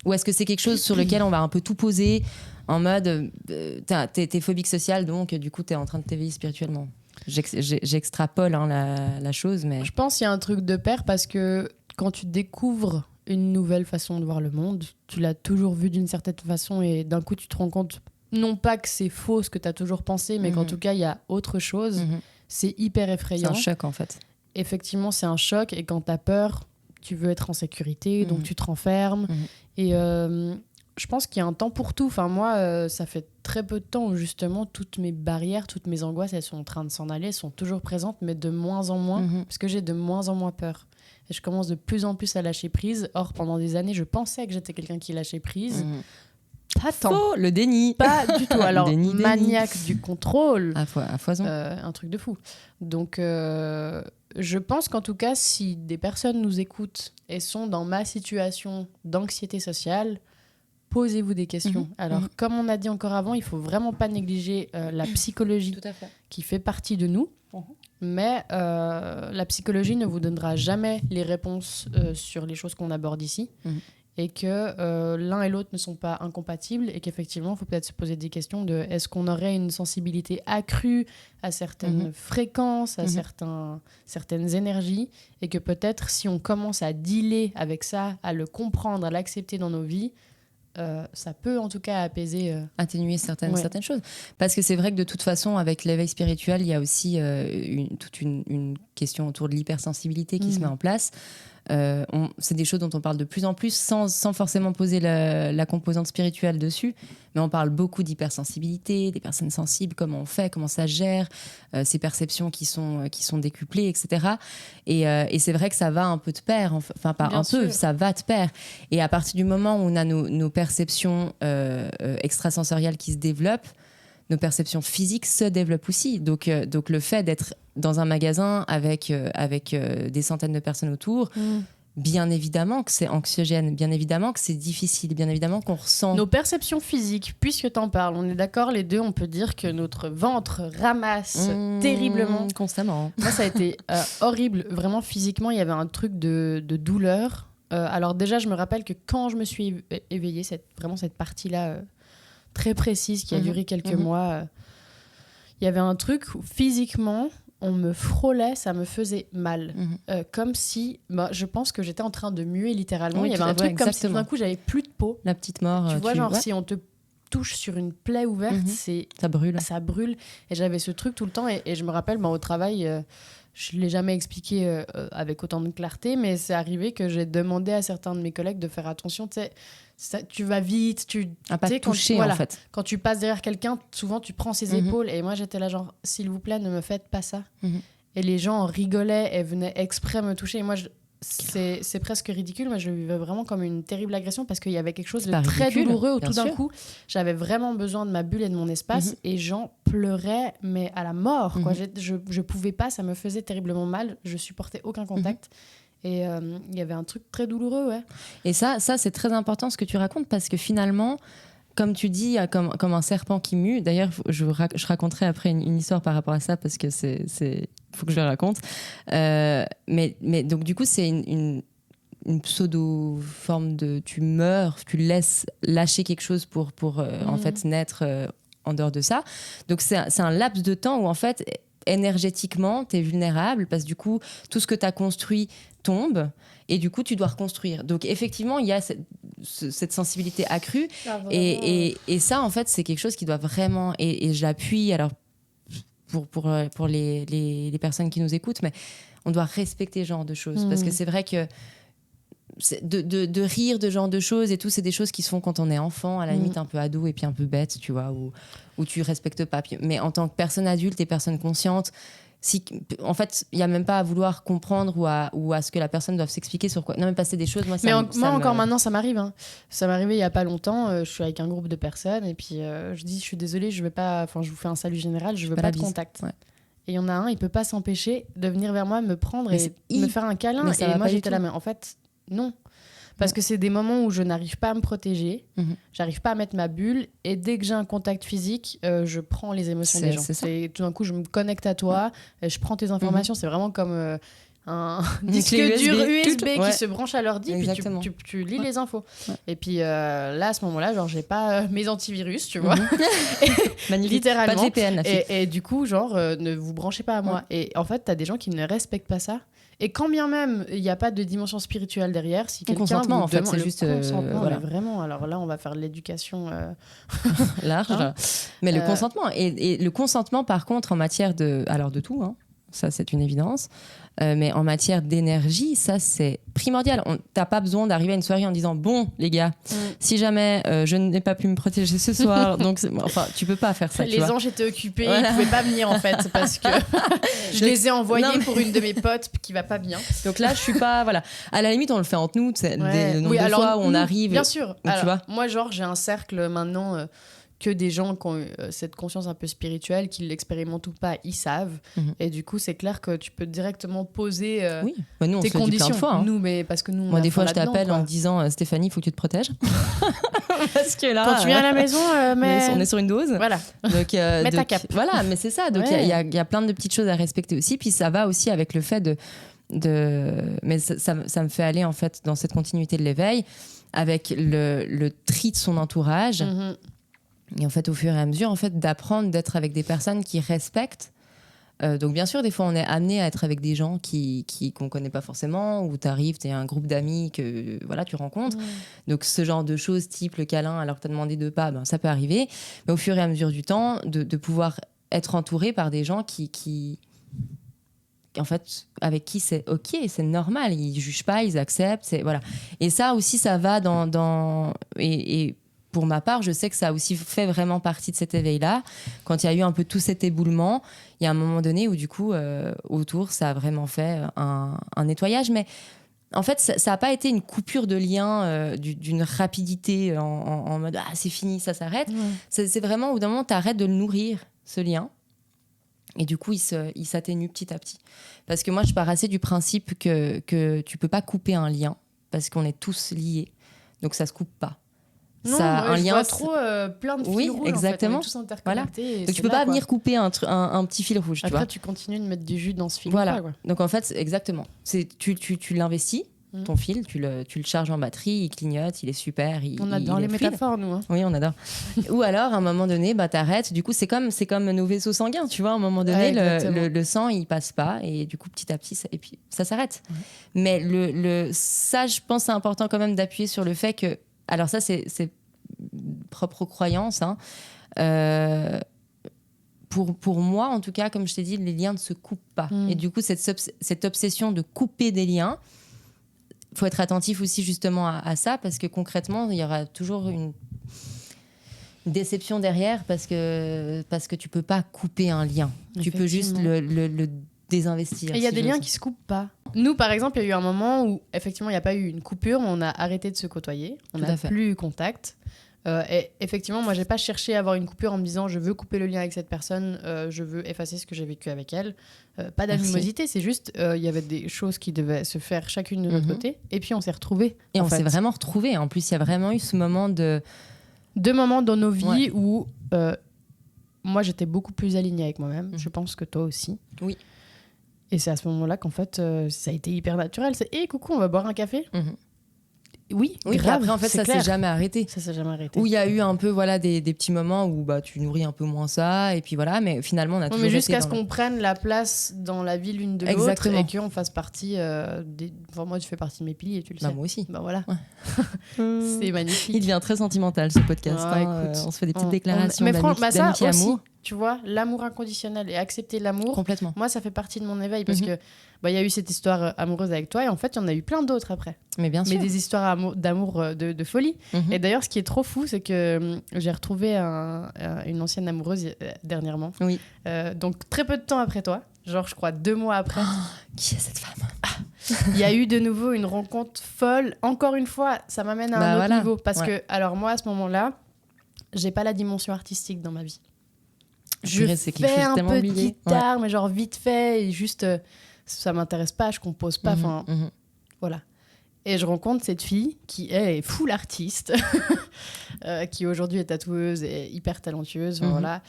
[SPEAKER 2] Ou est-ce que c'est quelque chose sur lequel on va un peu tout poser en mode t'es phobique sociale, donc du coup t'es en train de t'éveiller spirituellement? J'extrapole la chose, mais...
[SPEAKER 1] Je pense qu'il y a un truc de pair parce que quand tu découvres une nouvelle façon de voir le monde, tu l'as toujours vu d'une certaine façon et d'un coup tu te rends compte, non pas que c'est faux ce que tu as toujours pensé, mais qu'en tout cas il y a autre chose. C'est hyper effrayant.
[SPEAKER 2] C'est un choc en fait.
[SPEAKER 1] Effectivement, c'est un choc, et quand tu as peur, tu veux être en sécurité, donc tu te renfermes. Et je pense qu'il y a un temps pour tout. Enfin, moi, ça fait très peu de temps où justement toutes mes barrières, toutes mes angoisses, elles sont en train de s'en aller, elles sont toujours présentes, mais de moins en moins, parce que j'ai de moins en moins peur. Et je commence de plus en plus à lâcher prise. Or, pendant des années, je pensais que j'étais quelqu'un qui lâchait prise. Pas tant.
[SPEAKER 2] Faux, le déni.
[SPEAKER 1] Pas du tout. Alors, maniaque du contrôle.
[SPEAKER 2] À foison.
[SPEAKER 1] Un truc de fou. Donc, je pense qu'en tout cas, si des personnes nous écoutent et sont dans ma situation d'anxiété sociale, posez-vous des questions. Alors, comme on a dit encore avant, il faut vraiment pas négliger la psychologie qui fait partie de nous. Mais la psychologie ne vous donnera jamais les réponses sur les choses qu'on aborde ici. Et que l'un et l'autre ne sont pas incompatibles, et qu'effectivement, il faut peut-être se poser des questions de est-ce qu'on aurait une sensibilité accrue à certaines fréquences, à certaines énergies, et que peut-être si on commence à dealer avec ça, à le comprendre, à l'accepter dans nos vies, ça peut en tout cas apaiser...
[SPEAKER 2] atténuer certaines choses. Parce que c'est vrai que de toute façon, avec l'éveil spirituel, il y a aussi toute une question autour de l'hypersensibilité qui se met en place. C'est des choses dont on parle de plus en plus sans forcément poser la composante spirituelle dessus, mais on parle beaucoup d'hypersensibilité, des personnes sensibles, comment on fait, comment ça gère, ces perceptions qui sont décuplées, etc. Et c'est vrai que ça va un peu de pair, enfin pas un peu, ça va de pair. Et à partir du moment où on a nos perceptions extrasensorielles qui se développent, nos perceptions physiques se développent aussi. Donc le fait d'être dans un magasin avec des centaines de personnes autour, bien évidemment que c'est anxiogène, bien évidemment que c'est difficile, bien évidemment qu'on ressent...
[SPEAKER 1] Nos perceptions physiques, puisque t'en parles, on est d'accord les deux, on peut dire que notre ventre ramasse terriblement.
[SPEAKER 2] Constamment.
[SPEAKER 1] Moi, ça a été horrible. Vraiment, physiquement, il y avait un truc de douleur. Alors déjà, je me rappelle que quand je me suis éveillée, vraiment cette partie-là très précise qui a duré quelques mois, il y avait un truc où physiquement... on me frôlait, ça me faisait mal. Comme si... je pense que j'étais en train de muer littéralement. Il y avait un truc comme si d'un coup, j'avais plus de peau.
[SPEAKER 2] La petite mort.
[SPEAKER 1] Tu vois, genre, si on te touche sur une plaie ouverte,
[SPEAKER 2] ça brûle.
[SPEAKER 1] Ça brûle. Et j'avais ce truc tout le temps. Et je me rappelle, au travail, je ne l'ai jamais expliqué avec autant de clarté, mais c'est arrivé que j'ai demandé à certains de mes collègues de faire attention. Tu vas vite,
[SPEAKER 2] à pas te toucher, en fait.
[SPEAKER 1] Quand tu passes derrière quelqu'un, souvent tu prends ses épaules. Et moi, j'étais là genre, s'il vous plaît, ne me faites pas ça. Et les gens rigolaient et venaient exprès me toucher. Et moi, c'est presque ridicule, mais je le vivais vraiment comme une terrible agression parce qu'il y avait quelque chose de très douloureux où tout d'un coup, j'avais vraiment besoin de ma bulle et de mon espace et j'en pleurais, mais à la mort. Quoi. Je pouvais pas, ça me faisait terriblement mal. Je supportais aucun contact. Et il y avait un truc très douloureux, ouais.
[SPEAKER 2] Et ça c'est très important ce que tu racontes parce que finalement, comme tu dis, comme un serpent qui mue. D'ailleurs, je raconterai après une histoire par rapport à ça parce que faut que je le raconte. Mais donc du coup, c'est une pseudo-forme de... Tu meurs, tu laisses lâcher quelque chose pour en fait naître en dehors de ça. Donc c'est un laps de temps où en fait... énergétiquement, tu es vulnérable parce que du coup, tout ce que tu as construit tombe et du coup, tu dois reconstruire. Donc, effectivement, il y a cette sensibilité accrue et ça, en fait, c'est quelque chose qui doit vraiment... Et j'appuie, alors, pour les personnes qui nous écoutent, mais on doit respecter ce genre de choses parce que c'est vrai que de rire de ce genre de choses et tout, c'est des choses qui se font quand on est enfant, à la limite un peu ado et puis un peu bête, tu vois, où tu respectes pas. Mais en tant que personne adulte et personne consciente, en fait, il n'y a même pas à vouloir comprendre ou à ce que la personne doive s'expliquer sur quoi. Non, mais passer des choses, moi,
[SPEAKER 1] encore maintenant, ça m'arrive. Hein. Ça m'est arrivé il n'y a pas longtemps. Je suis avec un groupe de personnes et puis je dis, je suis désolée, je vous fais un salut général, je veux pas de contact. Ouais. Et il y en a un, il peut pas s'empêcher de venir vers moi, me prendre et me faire un câlin. Et moi, j'étais là, mais en fait... non, parce que c'est des moments où je n'arrive pas à me protéger, j'arrive pas à mettre ma bulle, et dès que j'ai un contact physique, je prends les émotions des gens. Tout d'un coup, je me connecte à toi, je prends tes informations, c'est vraiment comme un disque dur USB qui se branche à l'ordi, puis tu lis les infos. Ouais. Et puis là, à ce moment-là, genre, j'ai pas mes antivirus, tu vois. Littéralement.
[SPEAKER 2] Pas de VPN.
[SPEAKER 1] Et du coup, genre, ne vous branchez pas à moi. Et en fait, t'as des gens qui ne respectent pas ça. Et quand bien même il n'y a pas de dimension spirituelle derrière, si quelqu'un
[SPEAKER 2] consentement,
[SPEAKER 1] vous
[SPEAKER 2] en fait,
[SPEAKER 1] demande,
[SPEAKER 2] c'est juste
[SPEAKER 1] consentement, voilà. Vraiment. Alors là, on va faire de l'éducation
[SPEAKER 2] large. Hein, mais le consentement et le consentement, par contre, en matière de tout, hein, ça c'est une évidence. Mais en matière d'énergie, ça c'est primordial. T'as pas besoin d'arriver à une soirée en disant bon les gars, si jamais je n'ai pas pu me protéger ce soir, donc enfin tu peux pas faire ça.
[SPEAKER 1] Les anges étaient occupés, ils pouvaient pas venir en fait parce que je les ai envoyés pour une de mes potes qui va pas bien.
[SPEAKER 2] Donc là je suis pas voilà. À la limite on le fait entre nous, le nombre de fois où on arrive.
[SPEAKER 1] Bien sûr.
[SPEAKER 2] Alors, tu vois.
[SPEAKER 1] Moi genre j'ai un cercle maintenant. Que des gens qui ont cette conscience un peu spirituelle, qui l'expérimentent ou pas, ils savent. Et du coup, c'est clair que tu peux directement poser
[SPEAKER 2] nous,
[SPEAKER 1] tes conditions.
[SPEAKER 2] Plein de fois, hein.
[SPEAKER 1] Nous, mais parce que nous,
[SPEAKER 2] moi, des fois, je t'appelle en te disant Stéphanie, il faut que tu te protèges. Parce que là,
[SPEAKER 1] quand tu viens à la maison,
[SPEAKER 2] on est sur une dose.
[SPEAKER 1] Voilà.
[SPEAKER 2] Donc,
[SPEAKER 1] mets ta cape.
[SPEAKER 2] Voilà, mais c'est ça. Donc, il y a plein de petites choses à respecter aussi. Puis ça va aussi avec le fait mais ça me fait aller en fait dans cette continuité de l'éveil avec le tri de son entourage. Et en fait, au fur et à mesure, en fait, d'apprendre d'être avec des personnes qui respectent. Donc, bien sûr, des fois, on est amené à être avec des gens qu'on connaît pas forcément, où tu arrives, tu es un groupe d'amis que voilà, tu rencontres. Donc, ce genre de choses, type le câlin, alors que tu as demandé deux pas, ça peut arriver. Mais au fur et à mesure du temps, de pouvoir être entouré par des gens qui en fait, avec qui c'est OK, c'est normal. Ils jugent pas, ils acceptent. Voilà. Et ça aussi, ça va et pour ma part, je sais que ça a aussi fait vraiment partie de cet éveil-là. Quand il y a eu un peu tout cet éboulement, il y a un moment donné où, du coup, autour, ça a vraiment fait un nettoyage. Mais En fait, ça n'a pas été une coupure de lien d'une rapidité en mode « Ah, c'est fini, ça s'arrête ». C'est vraiment, au bout d'un moment, tu arrêtes de le nourrir, ce lien. Et du coup, il s'atténue petit à petit. Parce que moi, je pars assez du principe que tu ne peux pas couper un lien, parce qu'on est tous liés. Donc, ça ne se coupe pas.
[SPEAKER 1] Non,
[SPEAKER 2] ça,
[SPEAKER 1] un lien, vois trop plein de fils rouges,
[SPEAKER 2] exactement.
[SPEAKER 1] en fait. On est tous interconnectés. Voilà.
[SPEAKER 2] Donc tu peux pas venir couper un petit fil rouge.
[SPEAKER 1] Après,
[SPEAKER 2] tu vois.
[SPEAKER 1] Tu continues de mettre du jus dans ce fil.
[SPEAKER 2] Voilà.
[SPEAKER 1] Quoi.
[SPEAKER 2] Donc en fait, exactement. Tu l'investis, ton fil, tu le charges en batterie, il clignote, il est super.
[SPEAKER 1] On adore les métaphores, nous. Hein.
[SPEAKER 2] Oui, on adore. Ou alors, à un moment donné, t'arrêtes. Du coup, c'est comme nos vaisseaux sanguins, tu vois. À un moment donné, le sang, il passe pas. Et du coup, petit à petit, et puis ça s'arrête. Mais ça, je pense, c'est important quand même d'appuyer sur le fait que... Alors ça, c'est propre aux croyances. Hein. Pour moi, en tout cas, comme je t'ai dit, les liens ne se coupent pas. Et du coup, cette obsession de couper des liens, il faut être attentif aussi justement à ça, parce que concrètement, il y aura toujours une déception derrière, parce que tu ne peux pas couper un lien. Tu peux juste le désinvestir.
[SPEAKER 1] Et il y a des liens qui ne se coupent pas. Nous, par exemple, il y a eu un moment où, effectivement, il n'y a pas eu une coupure, mais on a arrêté de se côtoyer. On n'a plus eu contact. Et effectivement, moi, je n'ai pas cherché à avoir une coupure en me disant je veux couper le lien avec cette personne, je veux effacer ce que j'ai vécu avec elle. Pas d'animosité, c'est juste il y avait des choses qui devaient se faire chacune de notre côté. Et puis, on s'est retrouvés.
[SPEAKER 2] Et on s'est vraiment retrouvés. En plus, il y a vraiment eu ce moment de...
[SPEAKER 1] Deux moments dans nos vies où moi, j'étais beaucoup plus alignée avec moi-même. Je pense que toi aussi.
[SPEAKER 2] Oui.
[SPEAKER 1] Et c'est à ce moment-là qu'en fait, ça a été hyper naturel. C'est « Hé, coucou, on va boire un café ?» Oui, grave,
[SPEAKER 2] après, en fait, ça s'est jamais arrêté.
[SPEAKER 1] Ça s'est jamais arrêté.
[SPEAKER 2] Où il y a eu un peu des petits moments où tu nourris un peu moins ça, et puis voilà, mais finalement, on a toujours
[SPEAKER 1] mais jusqu'à ce qu'on prenne la place dans la vie l'une de l'autre et qu'on fasse partie Enfin, moi, tu fais partie de mes piliers, tu le sais.
[SPEAKER 2] Moi aussi.
[SPEAKER 1] Voilà. C'est magnifique.
[SPEAKER 2] Il devient très sentimental, ce podcast. On se fait des petites déclarations d'amitié, amour.
[SPEAKER 1] Tu vois, l'amour inconditionnel et accepter l'amour.
[SPEAKER 2] Complètement.
[SPEAKER 1] Moi, ça fait partie de mon éveil parce que y a eu cette histoire amoureuse avec toi et en fait, il y en a eu plein d'autres après.
[SPEAKER 2] Mais bien sûr.
[SPEAKER 1] Mais des histoires d'amour de folie. Et d'ailleurs, ce qui est trop fou, c'est que j'ai retrouvé une ancienne amoureuse dernièrement.
[SPEAKER 2] Oui.
[SPEAKER 1] Donc, très peu de temps après toi. Genre, je crois 2 mois après.
[SPEAKER 2] Qui est cette femme ?
[SPEAKER 1] Il y a eu de nouveau une rencontre folle. Encore une fois, ça m'amène à un autre niveau. Parce que, alors moi, à ce moment-là, j'ai pas la dimension artistique dans ma vie. Je fais un peu de guitare, mais genre vite fait, et juste, ça m'intéresse pas, je compose pas, voilà. Et je rencontre cette fille qui, elle, est full artiste, qui aujourd'hui est tatoueuse et hyper talentueuse, voilà.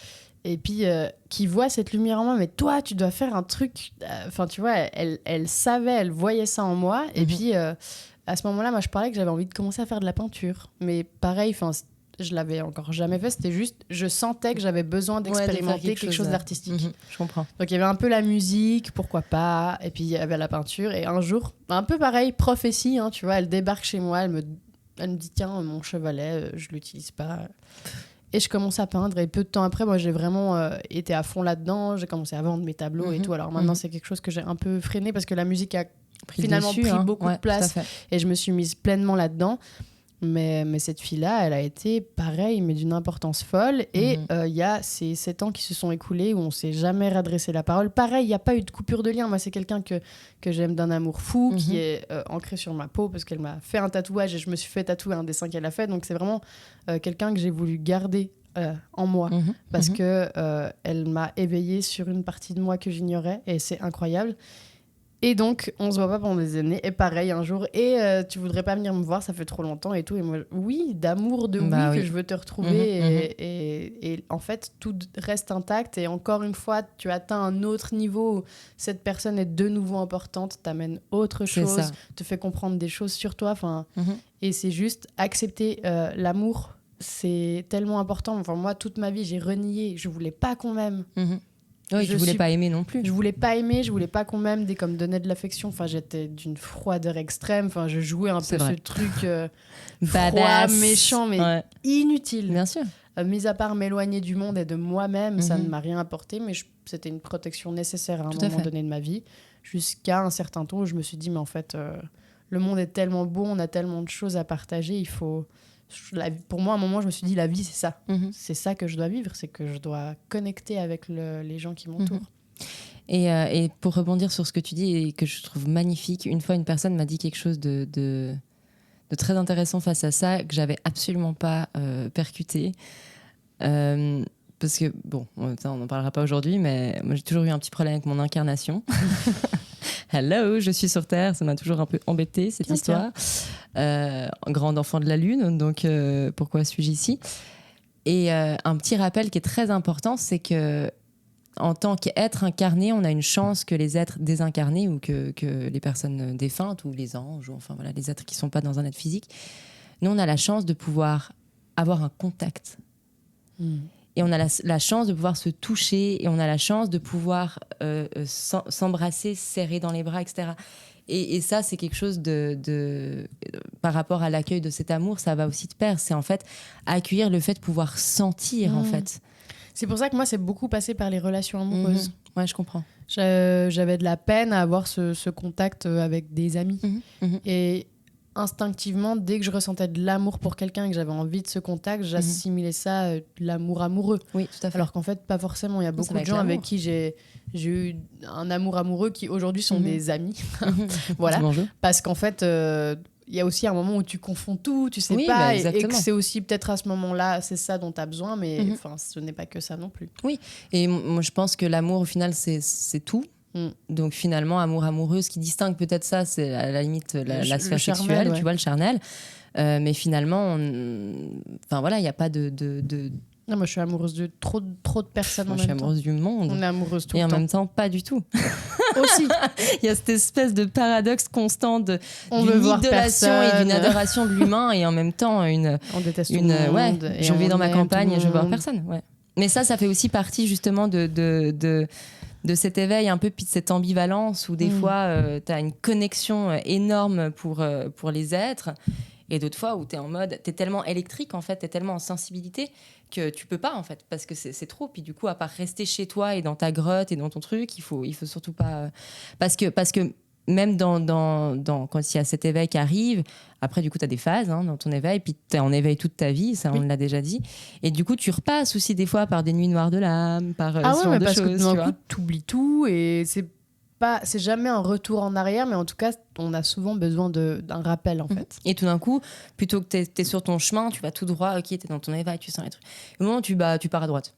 [SPEAKER 1] Et puis, qui voit cette lumière en moi, mais toi, tu dois faire un truc, enfin, tu vois, elle savait, elle voyait ça en moi, et puis, à ce moment-là, moi, je parlais que j'avais envie de commencer à faire de la peinture, mais pareil, enfin, je l'avais encore jamais fait, c'était juste, je sentais que j'avais besoin d'expérimenter quelque chose d'artistique.
[SPEAKER 2] Je comprends.
[SPEAKER 1] Donc il y avait un peu la musique, pourquoi pas, et puis il y avait la peinture, et un jour, un peu pareil, prophétie, hein, tu vois, elle débarque chez moi, elle me dit tiens, mon chevalet, je l'utilise pas. Et je commence à peindre, et peu de temps après, moi j'ai vraiment été à fond là-dedans, j'ai commencé à vendre mes tableaux et tout, alors maintenant c'est quelque chose que j'ai un peu freiné, parce que la musique a finalement pris beaucoup de place, et je me suis mise pleinement là-dedans. Mais cette fille-là, elle a été pareil, mais d'une importance folle. Et il y a ces 7 ans qui se sont écoulés où on ne s'est jamais redressé la parole. Pareil, il n'y a pas eu de coupure de lien. Moi, c'est quelqu'un que j'aime d'un amour fou, qui est ancré sur ma peau parce qu'elle m'a fait un tatouage et je me suis fait tatouer un dessin qu'elle a fait. Donc, c'est vraiment quelqu'un que j'ai voulu garder en moi parce qu'elle m'a éveillée sur une partie de moi que j'ignorais et c'est incroyable. Et donc, on se voit pas pendant des années. Et pareil, un jour, tu voudrais pas venir me voir, ça fait trop longtemps et tout. Et moi, oui, d'amour, que je veux te retrouver. Et en fait, tout reste intact. Et encore une fois, tu atteins un autre niveau où cette personne est de nouveau importante, t'amène autre chose, te fait comprendre des choses sur toi. Et c'est juste accepter l'amour. C'est tellement important. Enfin, moi, toute ma vie, j'ai renié. Je voulais pas qu'on m'aime.
[SPEAKER 2] Oui, je voulais pas aimer non plus.
[SPEAKER 1] Je voulais pas aimer, je voulais pas qu'on m'aime dès qu'on me donnait de l'affection. Enfin, j'étais d'une froideur extrême. Enfin, je jouais un peu ce truc froid, méchant, mais inutile.
[SPEAKER 2] Bien sûr.
[SPEAKER 1] Mis à part m'éloigner du monde et de moi-même, ça ne m'a rien apporté, mais c'était une protection nécessaire à un moment donné de ma vie. Jusqu'à un certain temps où je me suis dit, mais en fait, le monde est tellement beau, on a tellement de choses à partager, il faut... Pour moi, à un moment, je me suis dit, la vie, c'est ça. C'est ça que je dois vivre, c'est que je dois connecter avec les gens qui m'entourent.
[SPEAKER 2] Et pour rebondir sur ce que tu dis et que je trouve magnifique, une fois une personne m'a dit quelque chose de très intéressant face à ça, que j'avais absolument pas percuté. Parce que, bon, on n'en parlera pas aujourd'hui, mais moi j'ai toujours eu un petit problème avec mon incarnation. Hello, je suis sur Terre, ça m'a toujours un peu embêtée cette histoire. Grande enfant de la Lune, donc pourquoi suis-je ici? Et un petit rappel qui est très important, c'est que en tant qu'être incarné, on a une chance que les êtres désincarnés ou que les personnes défuntes ou les anges, ou enfin voilà, les êtres qui ne sont pas dans un être physique, nous on a la chance de pouvoir avoir un contact. Et on a la chance de pouvoir se toucher et on a la chance de pouvoir s'embrasser, serrer dans les bras, etc. Et ça, c'est quelque chose par rapport à l'accueil de cet amour, ça va aussi de pair. C'est en fait accueillir le fait de pouvoir sentir, en fait.
[SPEAKER 1] C'est pour ça que moi, c'est beaucoup passé par les relations amoureuses.
[SPEAKER 2] Ouais, je comprends.
[SPEAKER 1] J'avais de la peine à avoir ce contact avec des amis. Et instinctivement, dès que je ressentais de l'amour pour quelqu'un et que j'avais envie de ce contact, j'assimilais ça à de l'amour amoureux.
[SPEAKER 2] Oui, tout à fait.
[SPEAKER 1] Alors qu'en fait, pas forcément. Il y a beaucoup de gens avec qui j'ai eu un amour amoureux qui aujourd'hui sont des amis. Voilà. Parce qu'en fait, il y a aussi un moment où tu confonds tout, tu sais pas, et que c'est aussi peut-être à ce moment-là, c'est ça dont tu as besoin, mais ce n'est pas que ça non plus.
[SPEAKER 2] Oui, et moi je pense que l'amour, au final, c'est tout. Donc finalement, amour amoureux, ce qui distingue peut-être ça, c'est à la limite la sphère sexuelle, tu vois, le charnel. Mais finalement, enfin voilà, il n'y a pas de...
[SPEAKER 1] Non, moi je suis amoureuse de trop de personnes en même temps.
[SPEAKER 2] Je suis amoureuse du monde.
[SPEAKER 1] On est amoureuse tout
[SPEAKER 2] le temps. Et en même temps, pas du tout.
[SPEAKER 1] Aussi.
[SPEAKER 2] Il y a cette espèce de paradoxe constant d'une
[SPEAKER 1] idolation
[SPEAKER 2] et d'une adoration de l'humain et en même temps
[SPEAKER 1] on déteste tout le monde.
[SPEAKER 2] Ouais, je vais dans ma campagne et je veux voir personne. Ouais. Mais ça fait aussi partie justement de cet éveil un peu, puis de cette ambivalence où des fois tu as une connexion énorme pour les êtres et d'autres fois où tu es en mode, tu es tellement électrique en fait, tu es tellement en sensibilité que tu peux pas en fait, parce que c'est trop. Puis du coup, à part rester chez toi et dans ta grotte et dans ton truc, il faut surtout pas... Parce que même quand il y a cet éveil qui arrive, après du coup tu as des phases dans ton éveil, puis tu es en éveil toute ta vie, ça on l'a déjà dit, et du coup tu repasses aussi des fois par des nuits noires de l'âme, par ce genre de
[SPEAKER 1] parce
[SPEAKER 2] choses,
[SPEAKER 1] que d'un coup t'oublies tout et c'est jamais un retour en arrière, mais en tout cas on a souvent besoin d'un rappel en fait.
[SPEAKER 2] Et tout d'un coup, plutôt que t'es sur ton chemin, tu vas tout droit, ok, t'es dans ton éveil, tu sens les trucs, et au moment où tu pars à droite.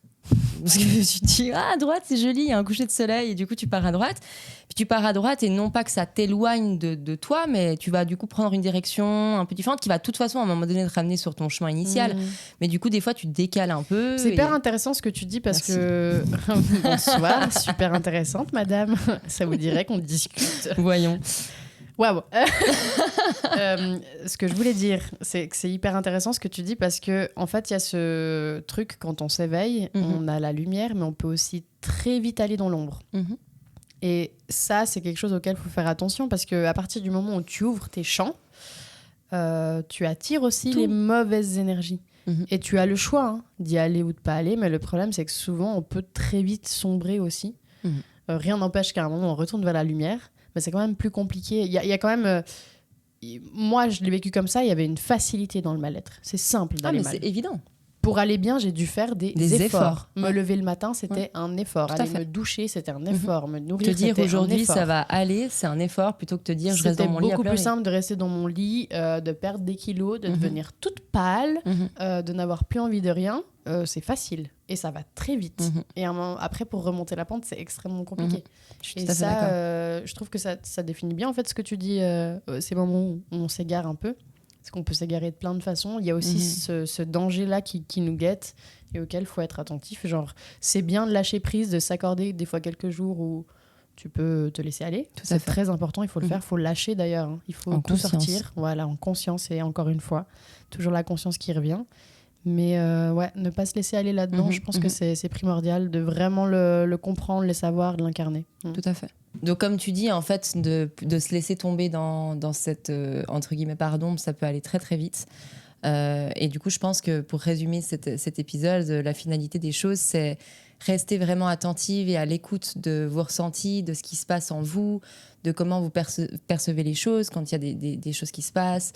[SPEAKER 2] Parce que tu te dis, à droite c'est joli, il y a un coucher de soleil, et du coup tu pars à droite. Puis tu pars à droite et non pas que ça t'éloigne de toi, mais tu vas du coup prendre une direction un peu différente qui va de toute façon à un moment donné te ramener sur ton chemin initial. Mais du coup des fois tu te décales un peu.
[SPEAKER 1] C'est hyper intéressant ce que tu dis parce que... Bonsoir, super intéressante madame. Ça vous dirait qu'on discute?
[SPEAKER 2] Voyons.
[SPEAKER 1] Waouh. Ce que je voulais dire, c'est que c'est hyper intéressant ce que tu dis parce que en fait, il y a ce truc quand on s'éveille, on a la lumière, mais on peut aussi très vite aller dans l'ombre. Et ça, c'est quelque chose auquel il faut faire attention parce que à partir du moment où tu ouvres tes champs, tu attires aussi les mauvaises énergies. Et tu as le choix d'y aller ou de pas aller, mais le problème, c'est que souvent, on peut très vite sombrer aussi. Rien n'empêche qu'à un moment, on retourne vers la lumière. Mais c'est quand même plus compliqué. Il y a quand même... moi, je l'ai vécu comme ça. Il y avait une facilité dans le mal-être. C'est simple d'aller mal.
[SPEAKER 2] C'est évident.
[SPEAKER 1] Pour aller bien, j'ai dû faire des efforts. Me lever le matin, c'était un effort. Aller me doucher, c'était un effort. Me nourrir,
[SPEAKER 2] te dire aujourd'hui, ça va aller, c'est un effort plutôt que te dire je reste dans mon lit à pleurer.
[SPEAKER 1] C'était beaucoup plus simple de rester dans mon lit, de perdre des kilos, de devenir toute pâle, de n'avoir plus envie de rien. C'est facile et ça va très vite. Et après, pour remonter la pente, c'est extrêmement compliqué. Et ça, je trouve que ça définit bien en fait ce que tu dis, ces moments où on s'égare un peu. Parce qu'on peut s'égarer de plein de façons. Il y a aussi ce danger-là qui nous guette et auquel il faut être attentif. Genre, c'est bien de lâcher prise, de s'accorder des fois quelques jours où tu peux te laisser aller. C'est très important, il faut le faire. Il faut lâcher d'ailleurs. Il faut tout sortir. Voilà, en conscience. Et encore une fois, toujours la conscience qui revient. Mais ne pas se laisser aller là-dedans, je pense que c'est primordial de vraiment le comprendre, le savoir, de l'incarner.
[SPEAKER 2] Tout à fait. Donc comme tu dis, en fait, de se laisser tomber dans cette, entre guillemets, pardon, ça peut aller très très vite. Et du coup, je pense que pour résumer cet épisode, la finalité des choses, c'est rester vraiment attentive et à l'écoute de vos ressentis, de ce qui se passe en vous, de comment vous percevez les choses quand il y a des choses qui se passent,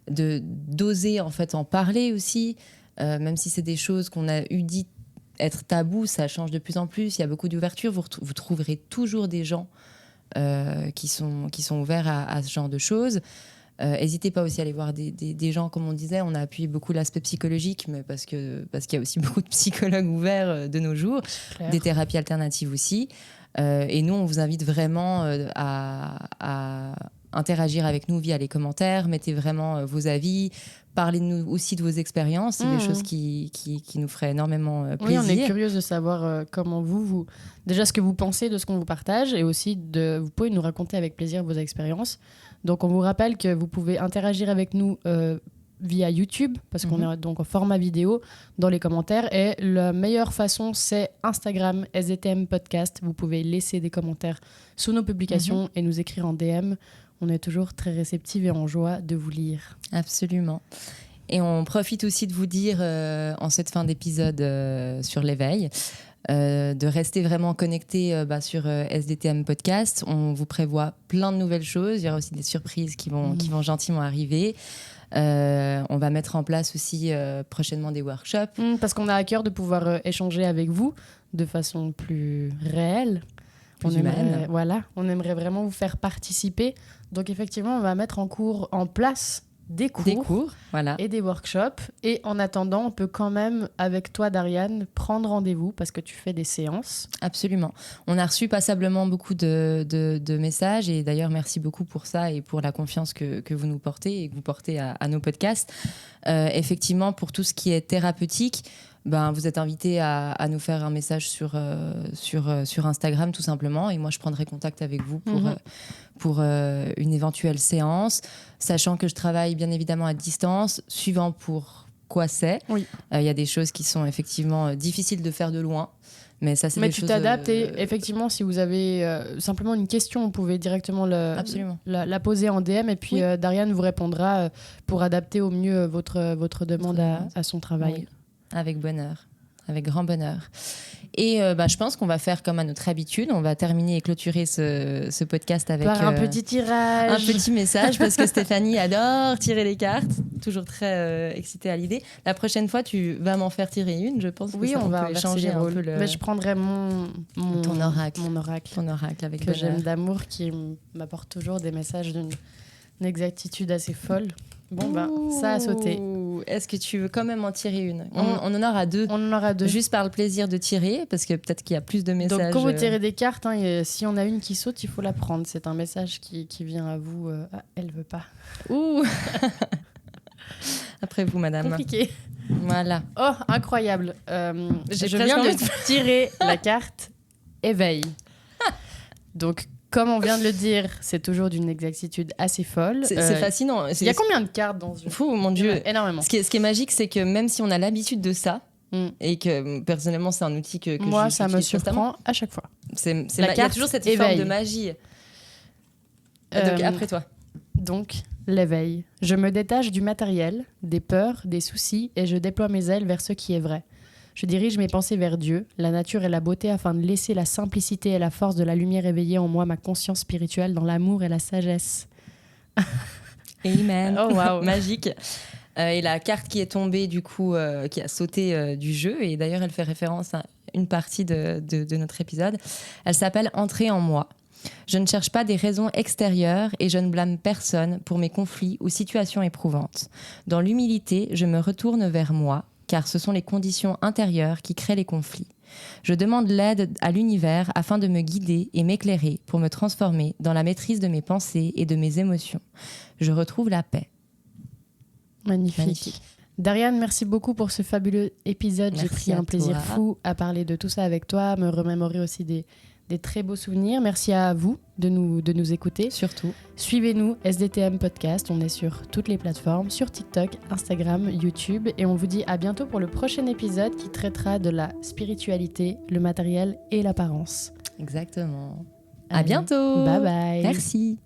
[SPEAKER 2] d'oser en fait en parler aussi. Même si c'est des choses qu'on a eu dites être tabou, ça change de plus en plus. Il y a beaucoup d'ouverture. Vous trouverez toujours des gens qui sont ouverts à ce genre de choses. N'hésitez pas aussi à aller voir des gens, comme on disait, on a appuyé beaucoup l'aspect psychologique, mais parce qu'il y a aussi beaucoup de psychologues ouverts de nos jours, des thérapies alternatives aussi. Et nous, on vous invite vraiment à interagir avec nous via les commentaires, mettez vraiment vos avis, parlez-nous aussi de vos expériences, c'est des choses qui nous feraient énormément plaisir.
[SPEAKER 1] Oui, on est curieuse de savoir comment vous, déjà ce que vous pensez de ce qu'on vous partage, et aussi vous pouvez nous raconter avec plaisir vos expériences. Donc on vous rappelle que vous pouvez interagir avec nous via YouTube, parce qu'on est donc en format vidéo, dans les commentaires. Et la meilleure façon, c'est Instagram, SDTM Podcast. Vous pouvez laisser des commentaires sous nos publications et nous écrire en DM. On est toujours très réceptifs et en joie de vous lire.
[SPEAKER 2] Absolument. Et on profite aussi de vous dire, en cette fin d'épisode sur l'éveil, de rester vraiment connecté sur SDTM Podcast. On vous prévoit plein de nouvelles choses. Il y aura aussi des surprises qui vont gentiment arriver. On va mettre en place aussi prochainement des workshops.
[SPEAKER 1] Parce qu'on a à cœur de pouvoir échanger avec vous de façon plus réelle. On aimerait vraiment vous faire participer. Donc effectivement, on va mettre en place des cours voilà. Et des workshops. Et en attendant, on peut quand même, avec toi, Dariane, prendre rendez-vous parce que tu fais des séances.
[SPEAKER 2] Absolument. On a reçu passablement beaucoup de messages et d'ailleurs, merci beaucoup pour ça et pour la confiance que vous nous portez et que vous portez à nos podcasts. Effectivement, pour tout ce qui est thérapeutique, vous êtes invité à nous faire un message sur Instagram tout simplement, et moi je prendrai contact avec vous pour une éventuelle séance, sachant que je travaille bien évidemment à distance, suivant pour quoi c'est.
[SPEAKER 1] Oui.
[SPEAKER 2] Y a des choses qui sont effectivement difficiles de faire de loin. Mais ça, c'est
[SPEAKER 1] mais
[SPEAKER 2] des
[SPEAKER 1] tu
[SPEAKER 2] choses,
[SPEAKER 1] t'adaptes et effectivement, si vous avez simplement une question, vous pouvez directement la poser en DM et puis Dariane vous répondra pour adapter au mieux votre demande à son travail.
[SPEAKER 2] Oui. Avec bonheur, avec grand bonheur. Et je pense qu'on va faire comme à notre habitude, on va terminer et clôturer ce podcast avec
[SPEAKER 1] par un petit tirage,
[SPEAKER 2] un petit message, parce que Stéphanie adore tirer les cartes, toujours très excitée à l'idée. La prochaine fois, tu vas m'en faire tirer une, je pense.
[SPEAKER 1] Oui,
[SPEAKER 2] que
[SPEAKER 1] on va
[SPEAKER 2] changer un peu
[SPEAKER 1] Mais je prendrai
[SPEAKER 2] ton oracle.
[SPEAKER 1] Mon oracle.
[SPEAKER 2] Ton oracle avec
[SPEAKER 1] que j'aime d'amour, qui m'apporte toujours des messages d'une exactitude assez folle. Bon, ça a sauté.
[SPEAKER 2] Est-ce que tu veux quand même en tirer une ? On en aura deux.
[SPEAKER 1] On en aura deux.
[SPEAKER 2] Juste par le plaisir de tirer, parce que peut-être qu'il y a plus de messages.
[SPEAKER 1] Donc, quand vous tirez des cartes, si on a une qui saute, il faut la prendre. C'est un message qui vient à vous. Elle veut pas.
[SPEAKER 2] Ouh. Après vous, madame.
[SPEAKER 1] Compliqué.
[SPEAKER 2] Voilà.
[SPEAKER 1] Oh, incroyable. Je viens de tirer la carte éveil. Donc, comme on vient de le dire, c'est toujours d'une exactitude assez folle.
[SPEAKER 2] C'est fascinant.
[SPEAKER 1] Il y a combien de cartes dans ce jeu ?
[SPEAKER 2] Fou, mon Dieu.
[SPEAKER 1] Énormément.
[SPEAKER 2] Ce qui est magique, c'est que même si on a l'habitude de ça, et que personnellement, c'est un outil que
[SPEAKER 1] moi, ça me surprend à chaque fois.
[SPEAKER 2] Il y a toujours cette forme de magie. Donc, après toi.
[SPEAKER 1] Donc, l'éveil. Je me détache du matériel, des peurs, des soucis, et je déploie mes ailes vers ce qui est vrai. Je dirige mes pensées vers Dieu, la nature et la beauté afin de laisser la simplicité et la force de la lumière éveiller en moi ma conscience spirituelle dans l'amour et la sagesse.
[SPEAKER 2] Amen.
[SPEAKER 1] Oh, wow.
[SPEAKER 2] Magique. Et la carte qui est tombée, du coup, qui a sauté du jeu, et d'ailleurs elle fait référence à une partie de notre épisode, elle s'appelle « Entrer en moi ». Je ne cherche pas des raisons extérieures et je ne blâme personne pour mes conflits ou situations éprouvantes. Dans l'humilité, je me retourne vers moi, car ce sont les conditions intérieures qui créent les conflits. Je demande l'aide à l'univers afin de me guider et m'éclairer pour me transformer dans la maîtrise de mes pensées et de mes émotions. Je retrouve la paix.
[SPEAKER 1] Magnifique. Dariane, merci beaucoup pour ce fabuleux épisode. J'ai pris un plaisir fou à parler de tout ça avec toi, me remémorer aussi des très beaux souvenirs. Merci à vous de nous écouter.
[SPEAKER 2] Surtout.
[SPEAKER 1] Suivez-nous, SDTM Podcast. On est sur toutes les plateformes, sur TikTok, Instagram, YouTube. Et on vous dit à bientôt pour le prochain épisode qui traitera de la spiritualité, le matériel et l'apparence.
[SPEAKER 2] Exactement.
[SPEAKER 1] Allez,
[SPEAKER 2] à bientôt.
[SPEAKER 1] Bye bye.
[SPEAKER 2] Merci.